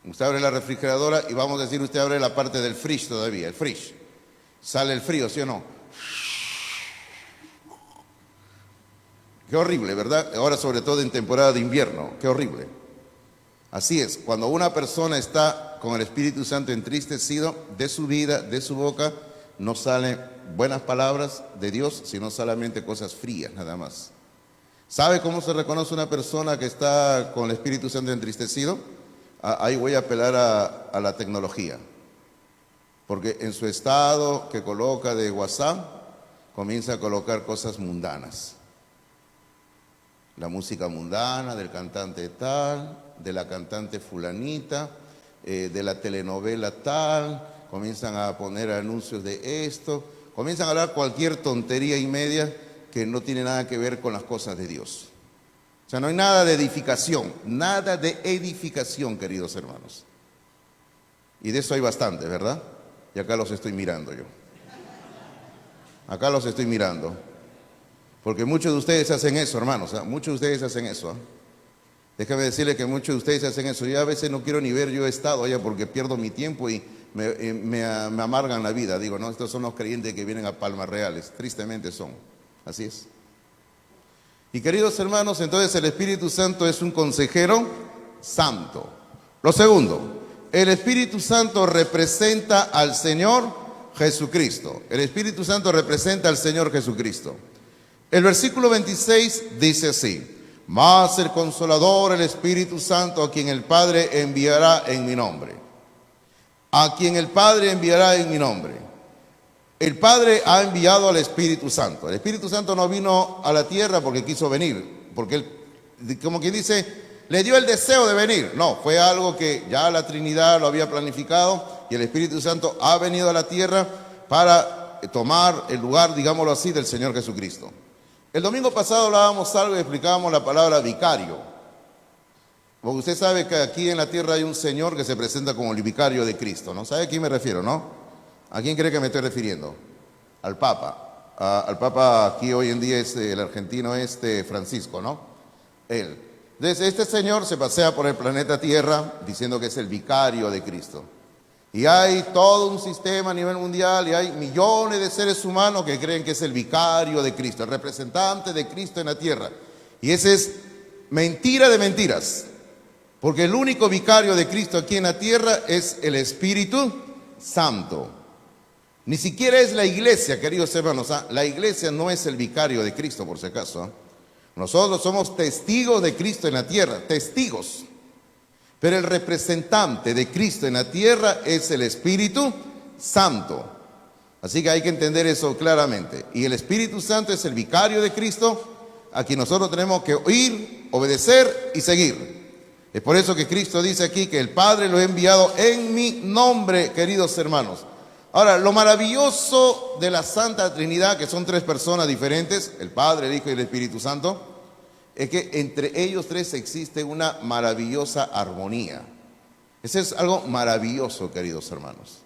Usted abre la refrigeradora y vamos a decir, usted abre la parte del fridge todavía, el fridge. Sale el frío, ¿sí o no? Qué horrible, ¿verdad? Ahora sobre todo en temporada de invierno, qué horrible. Así es, cuando una persona está con el Espíritu Santo entristecido, de su vida, de su boca, no salen buenas palabras de Dios, sino solamente cosas frías, nada más. ¿Sabe cómo se reconoce una persona que está con el Espíritu Santo entristecido? Ahí voy a apelar a la tecnología. Porque en su estado que coloca de WhatsApp, comienza a colocar cosas mundanas. La música mundana del cantante tal, de la cantante fulanita, de la telenovela tal, comienzan a poner anuncios de esto, comienzan a hablar cualquier tontería y media que no tiene nada que ver con las cosas de Dios. O sea, no hay nada de edificación, queridos hermanos. Y de eso hay bastante, ¿verdad? Y acá los estoy mirando yo. Acá los estoy mirando. Porque muchos de ustedes hacen eso, hermanos. Muchos de ustedes hacen eso. Déjame decirles que muchos de ustedes hacen eso. Yo a veces no quiero ni ver yo estado allá porque pierdo mi tiempo y me amargan la vida. Digo, no, estos son los creyentes que vienen a Palmas Reales. Tristemente son. Así es. Y queridos hermanos, entonces el Espíritu Santo es un consejero santo. Lo segundo, el Espíritu Santo representa al Señor Jesucristo. El Espíritu Santo representa al Señor Jesucristo. El versículo 26 dice así: mas el Consolador, el Espíritu Santo, a quien el Padre enviará en mi nombre. A quien el Padre enviará en mi nombre. El Padre ha enviado al Espíritu Santo. El Espíritu Santo no vino a la tierra porque quiso venir, porque él, como quien dice, le dio el deseo de venir. No, fue algo que ya la Trinidad lo había planificado y el Espíritu Santo ha venido a la tierra para tomar el lugar, digámoslo así, del Señor Jesucristo. El domingo pasado hablábamos algo y explicábamos la palabra vicario. Porque usted sabe que aquí en la tierra hay un Señor que se presenta como el vicario de Cristo, ¿no? ¿Sabe a quién me refiero, no? ¿A quién cree que me estoy refiriendo? Al Papa. Al Papa aquí hoy en día es el argentino Francisco, ¿no? Él. Entonces este Señor se pasea por el planeta Tierra diciendo que es el vicario de Cristo. Y hay todo un sistema a nivel mundial y hay millones de seres humanos que creen que es el vicario de Cristo, el representante de Cristo en la tierra. Y esa es mentira de mentiras. Porque el único vicario de Cristo aquí en la tierra es el Espíritu Santo. Ni siquiera es la iglesia, queridos hermanos. La iglesia no es el vicario de Cristo, por si acaso. Nosotros somos testigos de Cristo en la tierra, testigos. Pero el representante de Cristo en la tierra es el Espíritu Santo. Así que hay que entender eso claramente. Y el Espíritu Santo es el vicario de Cristo, a quien nosotros tenemos que oír, obedecer y seguir. Es por eso que Cristo dice aquí que el Padre lo ha enviado en mi nombre, queridos hermanos. Ahora, lo maravilloso de la Santa Trinidad, que son tres personas diferentes, el Padre, el Hijo y el Espíritu Santo, es que entre ellos tres existe una maravillosa armonía. Eso es algo maravilloso, queridos hermanos.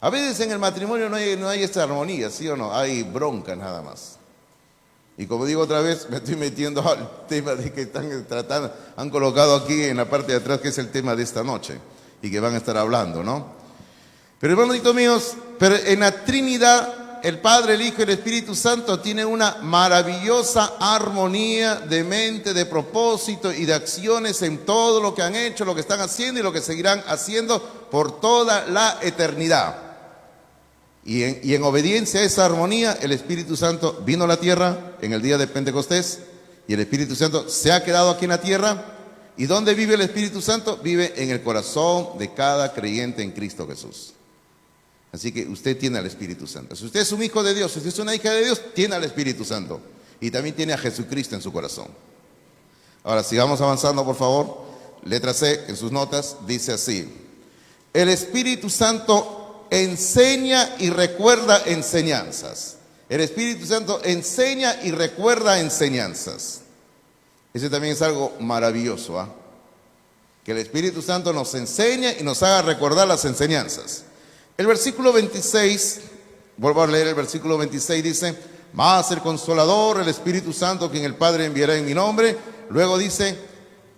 A veces en el matrimonio no hay esta armonía, ¿sí o no? Hay bronca nada más. Y como digo otra vez, me estoy metiendo al tema de que están tratando, han colocado aquí en la parte de atrás, que es el tema de esta noche, y que van a estar hablando, ¿no? Pero hermanitos míos, pero en la Trinidad, el Padre, el Hijo y el Espíritu Santo tienen una maravillosa armonía de mente, de propósito y de acciones en todo lo que han hecho, lo que están haciendo y lo que seguirán haciendo por toda la eternidad. Y en obediencia a esa armonía, el Espíritu Santo vino a la tierra en el día de Pentecostés y el Espíritu Santo se ha quedado aquí en la tierra. ¿Y dónde vive el Espíritu Santo? Vive en el corazón de cada creyente en Cristo Jesús. Así que usted tiene al Espíritu Santo. Si usted es un hijo de Dios, si usted es una hija de Dios, tiene al Espíritu Santo. Y también tiene a Jesucristo en su corazón. Ahora, sigamos avanzando, por favor. Letra C, en sus notas, dice así: el Espíritu Santo enseña y recuerda enseñanzas. El Espíritu Santo enseña y recuerda enseñanzas. Ese también es algo maravilloso, ¿ah? Que el Espíritu Santo nos enseñe y nos haga recordar las enseñanzas. El versículo 26, vuelvo a leer el versículo 26, dice: mas el Consolador, el Espíritu Santo, quien el Padre enviará en mi nombre. Luego dice: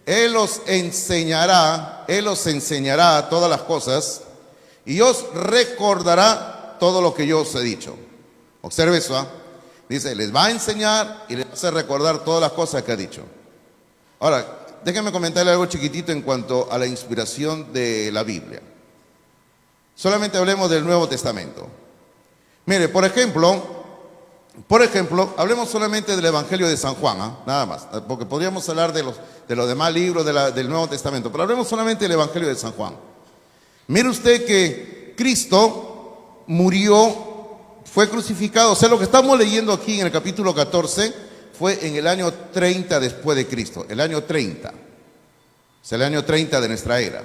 Él os enseñará todas las cosas y os recordará todo lo que yo os he dicho. Observe eso, ¿ah? Dice, les va a enseñar y les va a hacer recordar todas las cosas que ha dicho. Ahora, déjenme comentarle algo chiquitito en cuanto a la inspiración de la Biblia. Solamente hablemos del Nuevo Testamento. Mire, por ejemplo, hablemos solamente del Evangelio de San Juan, nada más, porque podríamos hablar de los demás libros del Nuevo Testamento, pero hablemos solamente del Evangelio de San Juan. Mire usted que Cristo murió, fue crucificado, o sea, lo que estamos leyendo aquí en el capítulo 14 fue en el año 30 después de Cristo, el año 30, o sea, el año 30 de nuestra era.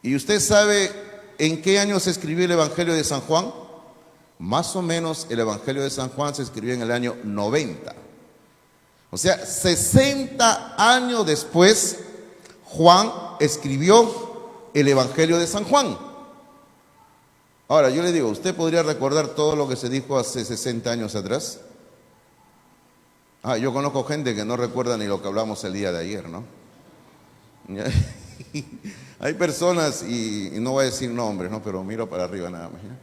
¿Y usted sabe en qué año se escribió el Evangelio de San Juan? Más o menos el Evangelio de San Juan se escribió en el año 90. O sea, 60 años después, Juan escribió el Evangelio de San Juan. Ahora, yo le digo, ¿usted podría recordar todo lo que se dijo hace 60 años atrás? Yo conozco gente que no recuerda ni lo que hablamos el día de ayer, ¿no? Hay personas, y no voy a decir nombres, ¿no? Pero miro para arriba nada más, ¿ya?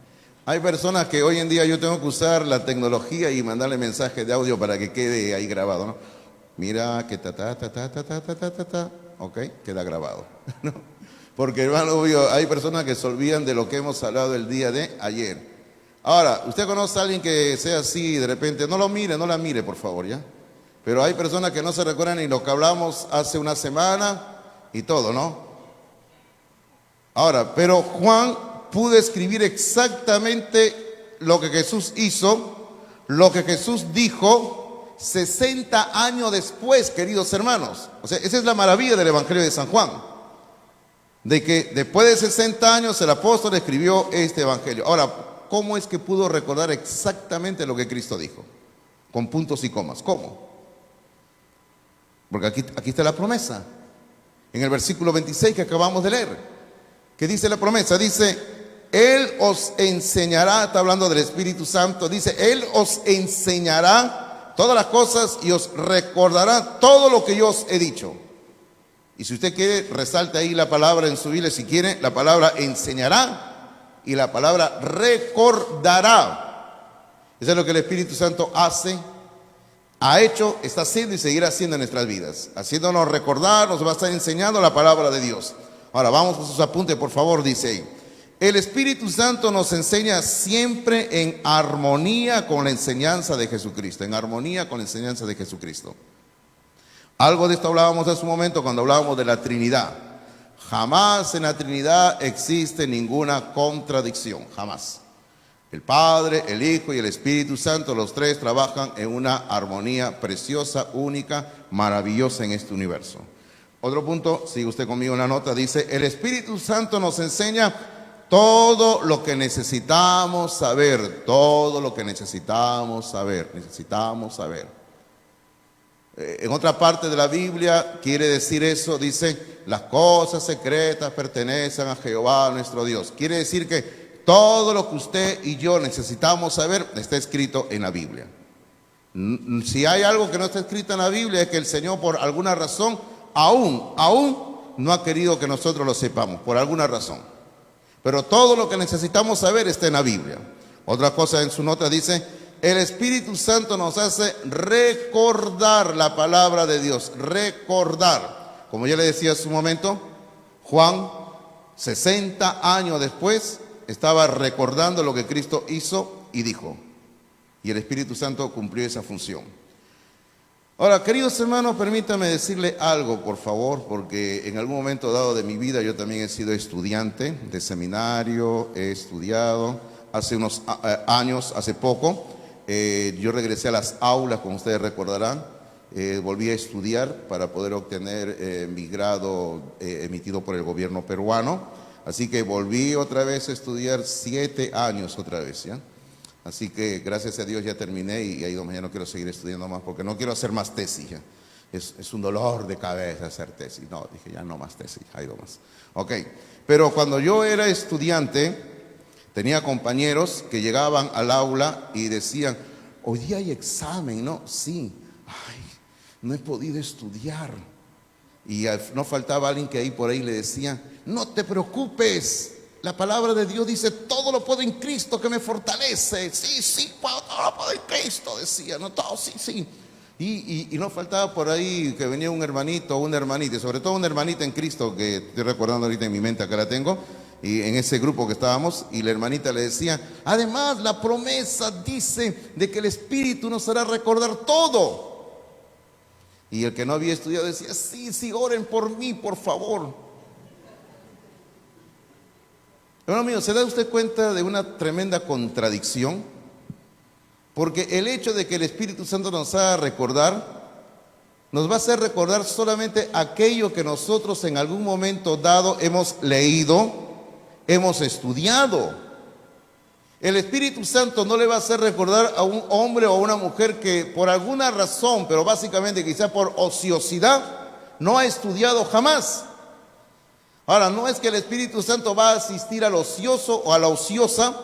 Hay personas que hoy en día yo tengo que usar la tecnología y mandarle mensajes de audio para que quede ahí grabado, ¿no? Mira que ok, queda grabado, ¿no? Porque, hermano, hay personas que se olvidan de lo que hemos hablado el día de ayer. Ahora, usted conoce a alguien que sea así de repente, no la mire, por favor, ¿ya? Pero hay personas que no se recuerdan ni lo que hablamos hace una semana y todo, ¿no? Ahora, pero Juan pudo escribir exactamente lo que Jesús hizo, lo que Jesús dijo 60 años después, queridos hermanos. O sea, esa es la maravilla del Evangelio de San Juan, de que después de 60 años el apóstol escribió este Evangelio. Ahora, ¿cómo es que pudo recordar exactamente lo que Cristo dijo? Con puntos y comas. ¿Cómo? Porque aquí está la promesa. En el versículo 26 que acabamos de leer, ¿qué dice la promesa? Dice, Él os enseñará, está hablando del Espíritu Santo, dice, Él os enseñará todas las cosas y os recordará todo lo que yo os he dicho. Y si usted quiere, resalte ahí la palabra en su Biblia, si quiere, la palabra enseñará y la palabra recordará. Eso es lo que el Espíritu Santo hace, ha hecho, está haciendo y seguirá haciendo en nuestras vidas. Haciéndonos recordar, nos va a estar enseñando la palabra de Dios. Ahora vamos a sus apuntes, por favor, dice ahí. El Espíritu Santo nos enseña siempre en armonía con la enseñanza de Jesucristo, en armonía con la enseñanza de Jesucristo. Algo de esto hablábamos hace un momento cuando hablábamos de la Trinidad. Jamás en la Trinidad existe ninguna contradicción, jamás. El Padre, el Hijo y el Espíritu Santo, los tres trabajan en una armonía preciosa, única, maravillosa en este universo. Otro punto, sigue usted conmigo en la nota, dice, el Espíritu Santo nos enseña todo lo que necesitamos saber, todo lo que necesitamos saber. En otra parte de la Biblia quiere decir eso, dice, las cosas secretas pertenecen a Jehová nuestro Dios. Quiere decir que todo lo que usted y yo necesitamos saber está escrito en la Biblia. Si hay algo que no está escrito en la Biblia es que el Señor por alguna razón aún no ha querido que nosotros lo sepamos, por alguna razón. Pero todo lo que necesitamos saber está en la Biblia. Otra cosa en su nota dice, el Espíritu Santo nos hace recordar la palabra de Dios, recordar. Como ya le decía hace un momento, Juan, 60 años después, estaba recordando lo que Cristo hizo y dijo. Y el Espíritu Santo cumplió esa función. Ahora, queridos hermanos, permítame decirle algo, por favor, porque en algún momento dado de mi vida yo también he sido estudiante de seminario, he estudiado. Hace unos años, hace poco, yo regresé a las aulas, como ustedes recordarán, volví a estudiar para poder obtener mi grado emitido por el gobierno peruano. Así que volví otra vez a estudiar 7 años otra vez, ¿ya? Así que gracias a Dios ya terminé y ahí ya no quiero seguir estudiando más porque no quiero hacer más tesis, ¿ya? Es un dolor de cabeza hacer tesis. No, dije ya no más tesis, ahí nomás. Ok, pero cuando yo era estudiante tenía compañeros que llegaban al aula y decían, hoy día hay examen, ¿no? Sí, ay, no he podido estudiar. Y no faltaba alguien que ahí por ahí le decía, no te preocupes, la palabra de Dios dice, todo lo puedo en Cristo que me fortalece. Sí, todo lo puedo en Cristo, decía, no, todo, sí. Y no faltaba por ahí que venía un hermanito o una hermanita, y sobre todo una hermanita en Cristo, que estoy recordando ahorita en mi mente, acá la tengo, y en ese grupo que estábamos, y la hermanita le decía, además la promesa dice de que el Espíritu nos hará recordar todo. Y el que no había estudiado decía, sí, oren por mí, por favor. Hermano mío, ¿se da usted cuenta de una tremenda contradicción? Porque el hecho de que el Espíritu Santo nos haga recordar, nos va a hacer recordar solamente aquello que nosotros en algún momento dado hemos leído, hemos estudiado. El Espíritu Santo no le va a hacer recordar a un hombre o a una mujer que por alguna razón, pero básicamente quizá por ociosidad, no ha estudiado jamás. Ahora, no es que el Espíritu Santo va a asistir al ocioso o a la ociosa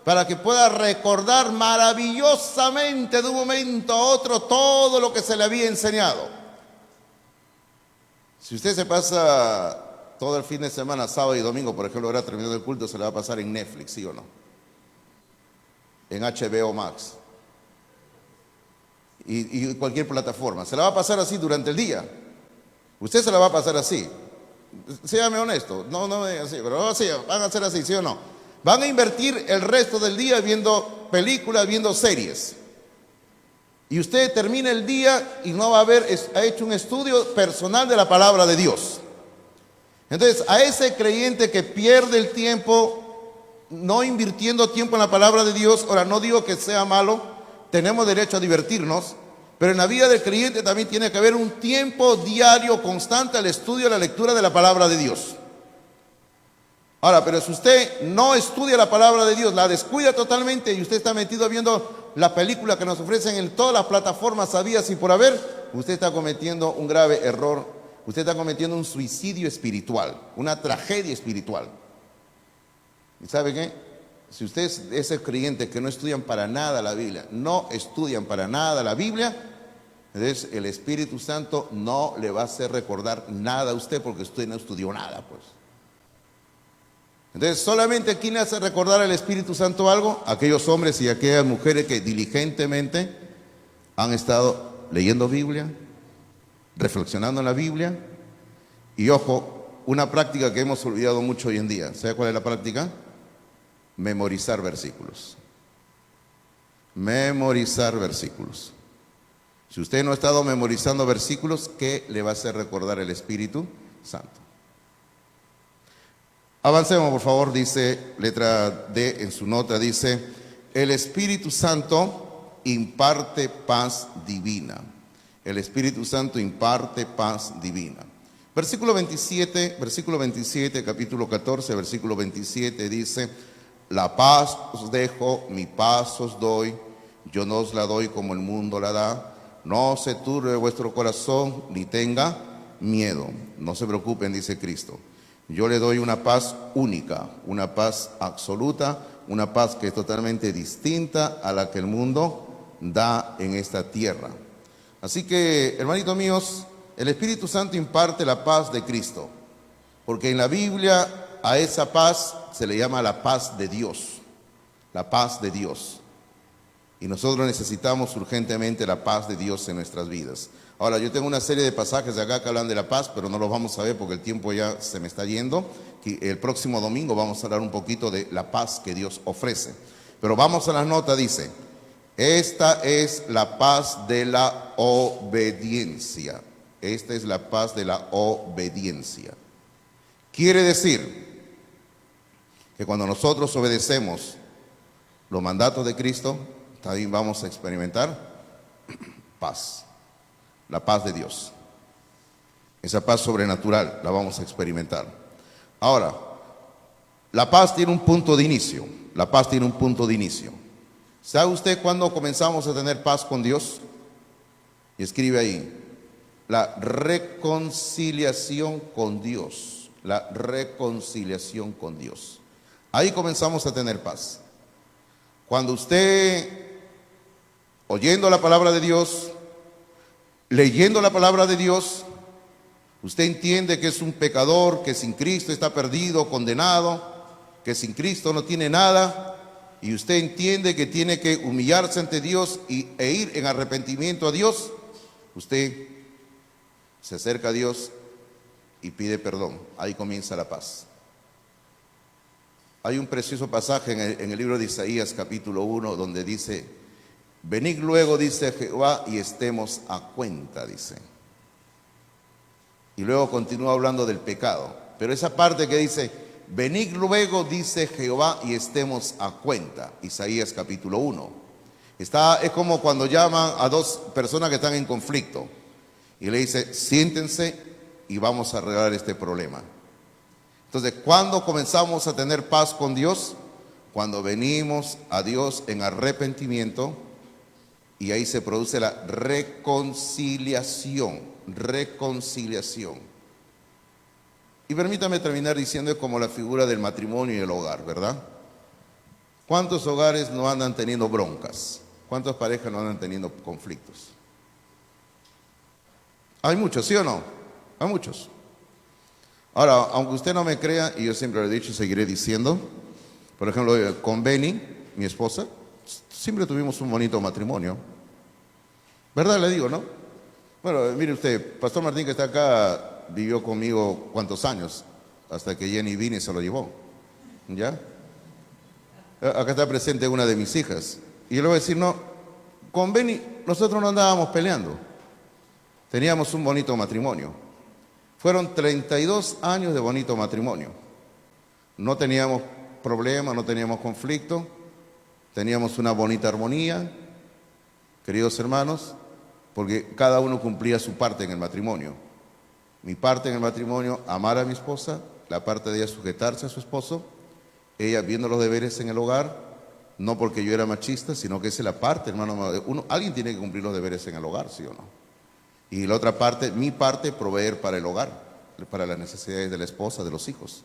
para que pueda recordar maravillosamente de un momento a otro todo lo que se le había enseñado. Si usted se pasa todo el fin de semana, sábado y domingo, por ejemplo, ahora terminando el culto, se le va a pasar en Netflix, ¿sí o no? En HBO Max. Y cualquier plataforma. Se la va a pasar así durante el día. Usted se la va a pasar así. Séame honesto, no me digan así, pero sí, van a hacer así, ¿sí o no? Van a invertir el resto del día viendo películas, viendo series. Y usted termina el día y no va a ha hecho un estudio personal de la palabra de Dios. Entonces, a ese creyente que pierde el tiempo, no invirtiendo tiempo en la palabra de Dios, ahora no digo que sea malo, tenemos derecho a divertirnos, pero en la vida del creyente también tiene que haber un tiempo diario constante al estudio y la lectura de la palabra de Dios. Ahora, pero si usted no estudia la palabra de Dios, la descuida totalmente y usted está metido viendo la película que nos ofrecen en todas las plataformas habidas y por haber, usted está cometiendo un grave error, usted está cometiendo un suicidio espiritual, una tragedia espiritual. ¿Y sabe qué? Si usted es ese creyente que no estudian para nada la Biblia, no estudian para nada la Biblia, entonces el Espíritu Santo no le va a hacer recordar nada a usted porque usted no estudió nada, pues. Entonces, solamente ¿quién le hace recordar al Espíritu Santo algo? Aquellos hombres y aquellas mujeres que diligentemente han estado leyendo Biblia, reflexionando en la Biblia. Y ojo, una práctica que hemos olvidado mucho hoy en día. ¿Sabe cuál es la práctica? Memorizar versículos. Memorizar versículos. Si usted no ha estado memorizando versículos, ¿qué le va a hacer recordar el Espíritu Santo? Avancemos, por favor, dice, letra D en su nota, dice, el Espíritu Santo imparte paz divina. El Espíritu Santo imparte paz divina. Versículo 27, capítulo 14, versículo 27 dice, la paz os dejo, mi paz os doy, yo no os la doy como el mundo la da, no se turbe vuestro corazón, ni tenga miedo. No se preocupen, dice Cristo. Yo le doy una paz única, una paz absoluta, una paz que es totalmente distinta a la que el mundo da en esta tierra. Así que, hermanitos míos, el Espíritu Santo imparte la paz de Cristo, porque en la Biblia a esa paz se le llama la paz de Dios, la paz de Dios. Y nosotros necesitamos urgentemente la paz de Dios en nuestras vidas. Ahora, yo tengo una serie de pasajes de acá que hablan de la paz, pero no los vamos a ver porque el tiempo ya se me está yendo. El próximo domingo vamos a hablar un poquito de la paz que Dios ofrece. Pero vamos a la nota, dice, esta es la paz de la obediencia. Esta es la paz de la obediencia. Quiere decir que cuando nosotros obedecemos los mandatos de Cristo, también vamos a experimentar paz. La paz de Dios. Esa paz sobrenatural la vamos a experimentar. Ahora, la paz tiene un punto de inicio. La paz tiene un punto de inicio. ¿Sabe usted cuándo comenzamos a tener paz con Dios? Y escribe ahí, la reconciliación con Dios. La reconciliación con Dios. Ahí comenzamos a tener paz. Cuando usted, oyendo la palabra de Dios, leyendo la palabra de Dios, usted entiende que es un pecador, que sin Cristo está perdido, condenado, que sin Cristo no tiene nada, y usted entiende que tiene que humillarse ante Dios e ir en arrepentimiento a Dios. Usted se acerca a Dios y pide perdón. Ahí comienza la paz. Hay un precioso pasaje en el libro de Isaías, capítulo 1, donde dice: venid luego, dice Jehová, y estemos a cuenta, dice. Y luego continúa hablando del pecado. Pero esa parte que dice, venid luego, dice Jehová, y estemos a cuenta, Isaías capítulo 1. Es como cuando llaman a dos personas que están en conflicto y le dice, siéntense y vamos a arreglar este problema. Entonces, ¿cuándo comenzamos a tener paz con Dios? Cuando venimos a Dios en arrepentimiento, y ahí se produce la reconciliación. Y permítame terminar diciendo como la figura del matrimonio y el hogar, ¿verdad? ¿Cuántos hogares no andan teniendo broncas? ¿Cuántas parejas no andan teniendo conflictos? Hay muchos, ¿sí o no? Hay muchos. Ahora, aunque usted no me crea, y yo siempre lo he dicho y seguiré diciendo, por ejemplo, con Benny, mi esposa, siempre tuvimos un bonito matrimonio. ¿Verdad? Le digo, ¿no? Bueno, mire usted, Pastor Martín que está acá, vivió conmigo ¿cuántos años? Hasta que Jenny vino y se lo llevó. ¿Ya? Acá está presente una de mis hijas. Y yo le voy a decir, no, con Benny nosotros no andábamos peleando. Teníamos un bonito matrimonio. Fueron 32 años de bonito matrimonio. No teníamos problemas, no teníamos conflicto. Teníamos una bonita armonía, queridos hermanos, porque cada uno cumplía su parte en el matrimonio. Mi parte en el matrimonio, amar a mi esposa, la parte de ella sujetarse a su esposo, ella viendo los deberes en el hogar, no porque yo era machista, sino que esa es la parte, hermano. Alguien tiene que cumplir los deberes en el hogar, ¿sí o no? Y la otra parte, mi parte, proveer para el hogar, para las necesidades de la esposa, de los hijos.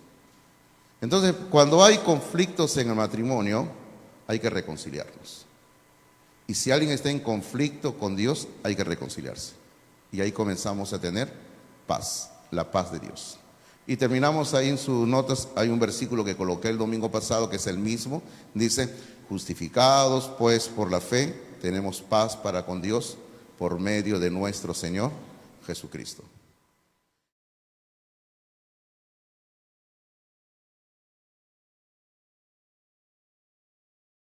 Entonces, cuando hay conflictos en el matrimonio, hay que reconciliarnos. Y si alguien está en conflicto con Dios, hay que reconciliarse. Y ahí comenzamos a tener paz, la paz de Dios. Y terminamos ahí en sus notas, hay un versículo que coloqué el domingo pasado, que es el mismo. Dice, justificados pues por la fe, tenemos paz para con Dios por medio de nuestro Señor Jesucristo.